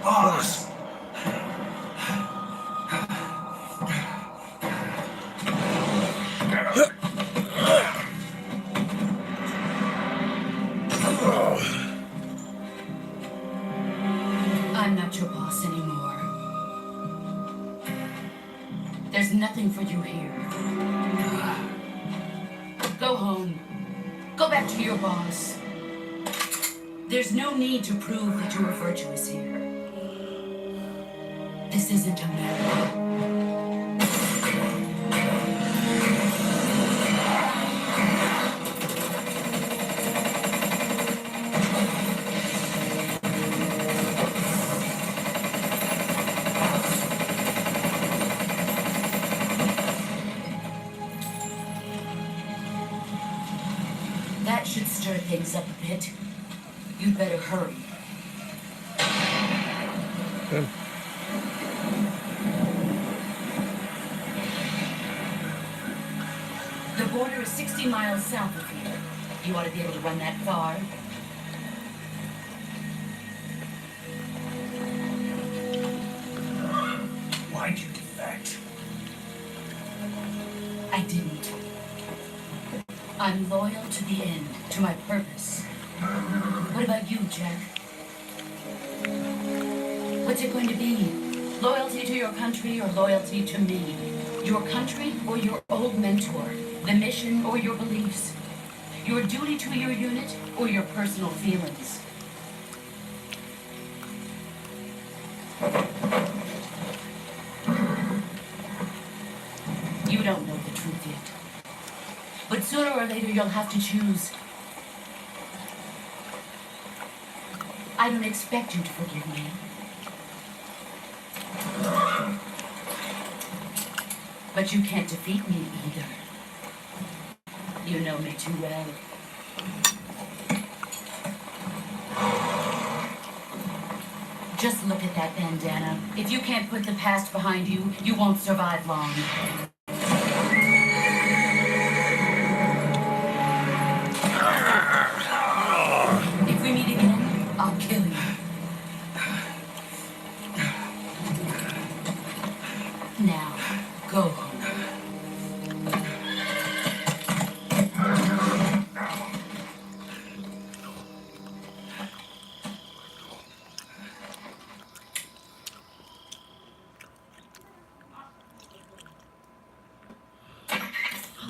Boss. I'm not your boss anymore. There's nothing for you here. Go home. Go back to your boss. There's no need to prove that you are virtuous here. This isn't America. That should stir things up a bit. You'd better hurry. The border is 60 miles south of here. You ought to be able to run that far. Why'd you defect? I didn't. I'm loyal to the end, to my purpose. What about you, Jack? What's it going to be? Loyalty to your country or loyalty to me? Your country or your old mentor? The mission or your beliefs? Your duty to your unit or your personal feelings? You don't know the truth yet. But sooner or later you'll have to choose. I don't expect you to forgive me. But you can't defeat me either. You know me too well. Just look at that bandana. If you can't put the past behind you, you won't survive long. If we meet again, I'll kill you. Now, go home.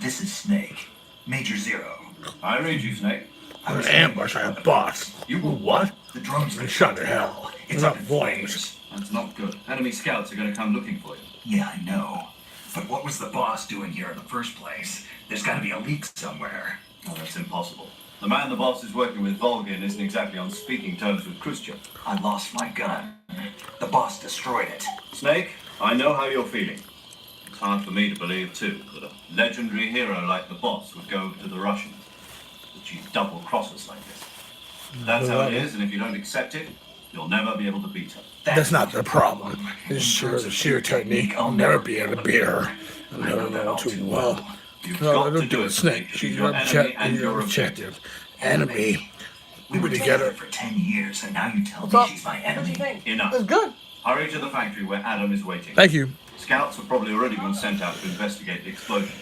This is Snake. Major Zero. I read you, Snake. I was Ambush our boss. You were what? The drone's And shut to hell. It's Not up in flames. flames. That's not good. Enemy scouts are going to come looking for you. Yeah, I know. But what was the boss doing here in the first place? There's got to be a leak somewhere. Oh, that's impossible. The man the boss is working with, Volgin, isn't exactly on speaking terms with Khrushchev. I lost my gun. The boss destroyed it. Snake, I know how you're feeling. It's hard for me to believe, too, that a legendary hero like the boss would go to the Russians. That you double-cross us like this. That's how it is, and if you don't accept it, you'll never be able to beat her. That's not the problem. It's sheer technique. I'll never be able to beat her. I never know too well. You've No, got I to don't do do it, it, Snake. She's She's your your enemy and your objective. Enemy. We were Together. together for 10 years, and now you tell me Well, she's my What do you enemy. think? Enough. That's good. Hurry to the factory where Adam is waiting. Thank you. Scouts have probably already been sent out to investigate the explosion.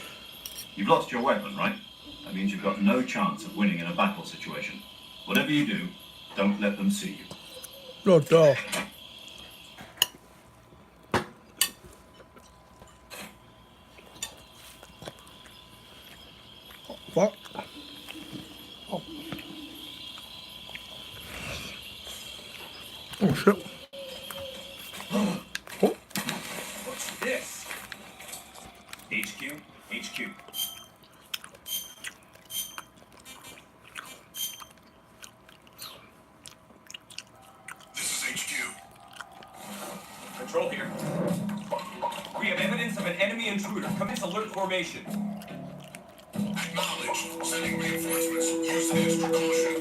You've lost your weapon, right? That means you've got no chance of winning in a battle situation. Whatever you do, don't let them see you. No, duh. Fuck. Oh. Oh shit. Oh. What's this? HQ? HQ. This is HQ. Control here. We have evidence of an enemy intruder. Commence alert formation. Acknowledged. Sending reinforcements. Use the extra caution.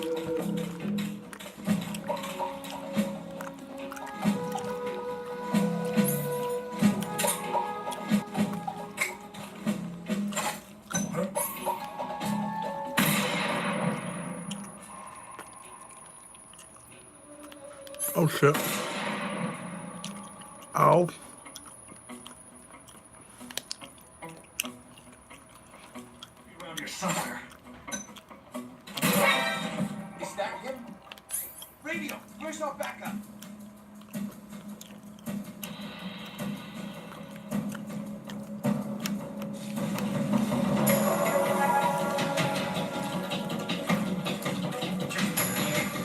Oh shit. Ow. Around here somewhere. Is that him? Radio, where's our backup?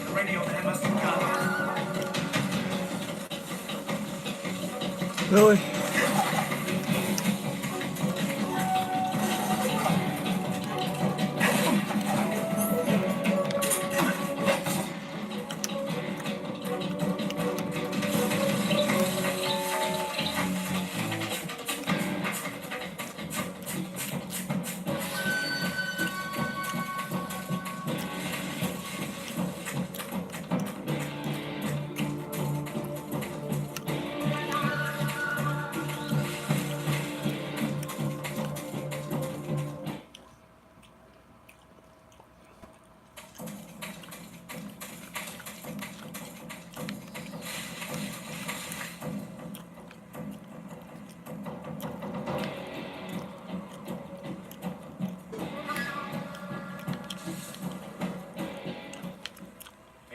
The radio man must have gone. Really?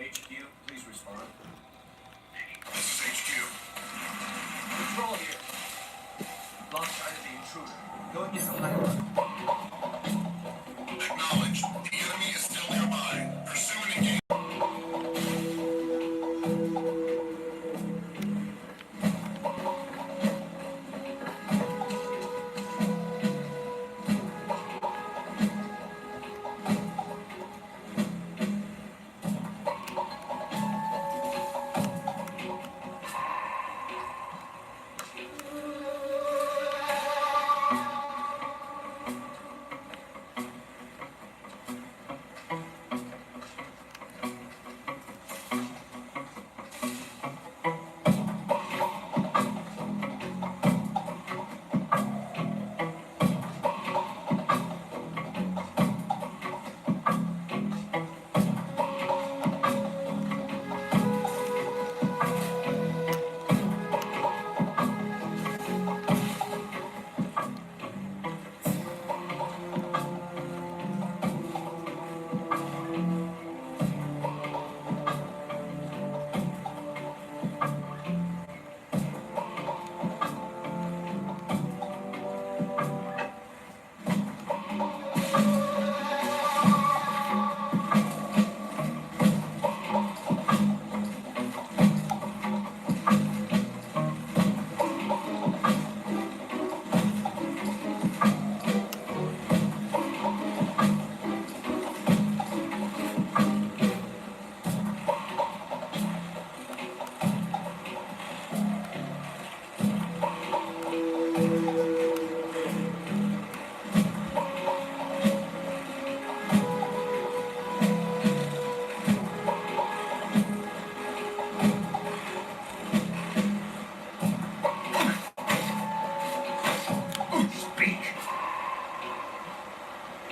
HQ, please respond. This is HQ. Control here. Lost sight of the intruder. Going into high alert. Acknowledged. The enemy is still nearby. Pursue and engage.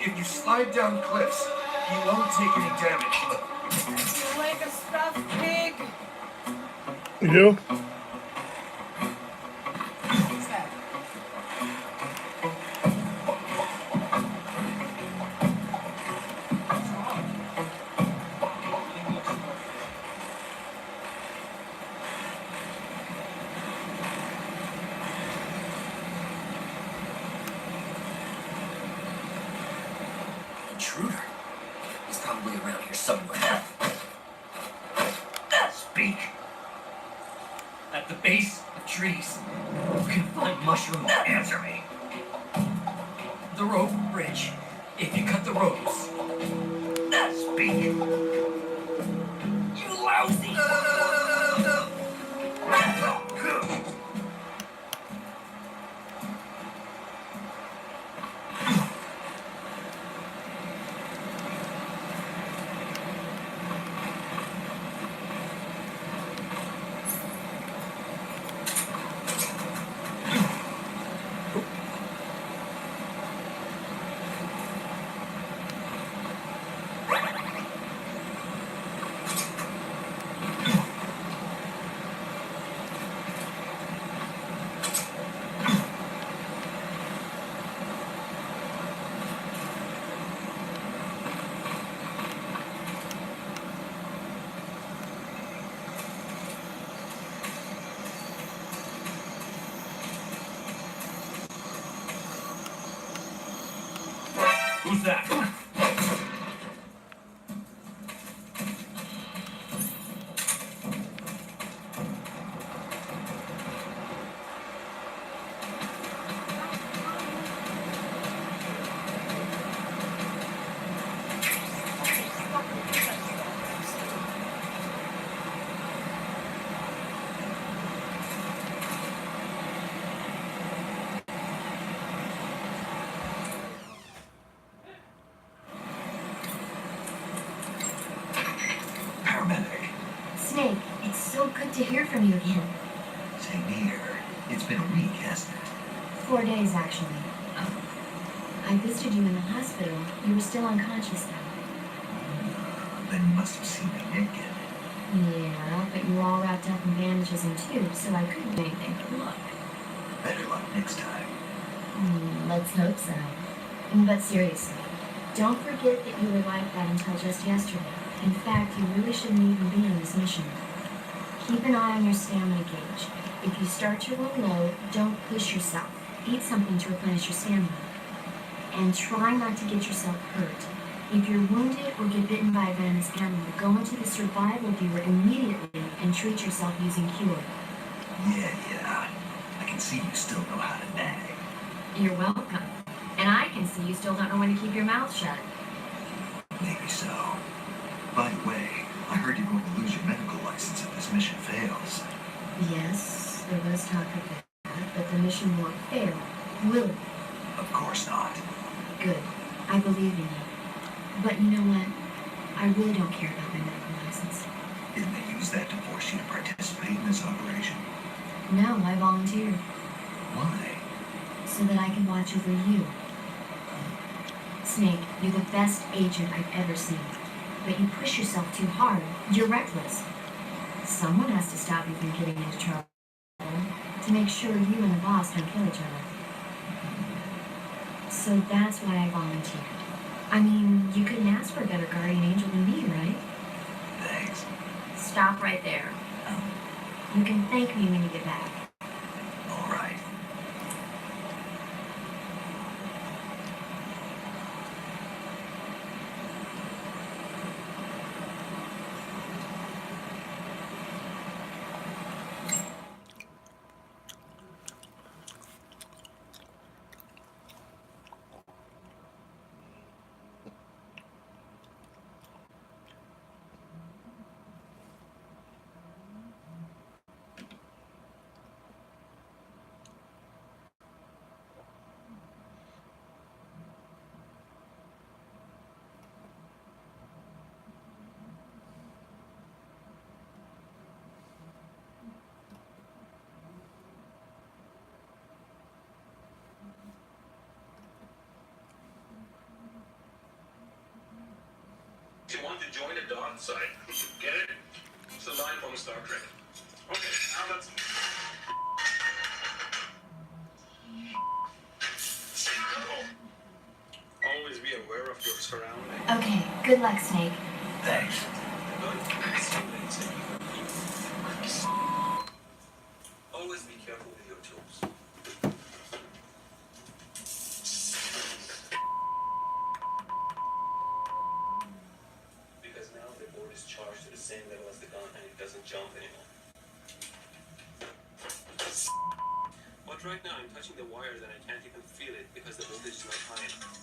If you slide down cliffs, you won't take any damage. Like a stuffed pig. You do? What's that? intruder. He's probably around here somewhere. Speak. At the base of trees, you can find mushrooms. Answer me. The rope bridge. If you cut the ropes. Speak. You lousy. Who's that? Paramedic. Snake, it's so good to hear from you again. Same here. It's been a week, hasn't it? 4 days, actually. I visited you in the hospital. You were still unconscious then. Then you must have seen me naked. Yeah, but you were all wrapped up in bandages and tubes, so I couldn't do anything but look. Better luck next time. Let's hope so. But seriously, don't forget that you were like that until just yesterday. In fact, you really shouldn't even be on this mission. Keep an eye on your stamina gauge. If you start to run low, don't push yourself. Eat something to replenish your stamina. And try not to get yourself hurt. If you're wounded or get bitten by a venomous animal, go into the survival viewer immediately and treat yourself using Cure. Yeah. I can see you still know how to nag. You're welcome. And I can see you still don't know when to keep your mouth shut. Maybe so. By the way, I heard you're going to lose your medical license if this mission fails. Yes, there was talk of that, but the mission won't fail, will it? Of course not. Good. I believe in you. But you know what? I really don't care about my medical license. Didn't they use that to force you to participate in this operation? No, I volunteered. Why? So that I can watch over you. Snake, you're the best agent I've ever seen. But you push yourself too hard. You're reckless. Someone has to stop you from getting into trouble. To make sure you and the boss don't kill each other. So that's why I volunteered. I mean, you couldn't ask for a better guardian angel than me, right? Thanks. Stop right there. You can thank me when you get back. All right. You want to join the dark side. Get it? It's a line from Star Trek. Okay, now let's... Always be aware of your surroundings. Okay, good luck, Snake. Thanks. Always be careful with your tools. jump anymore. But right now I'm touching the wire and I can't even feel it because the voltage is not high enough.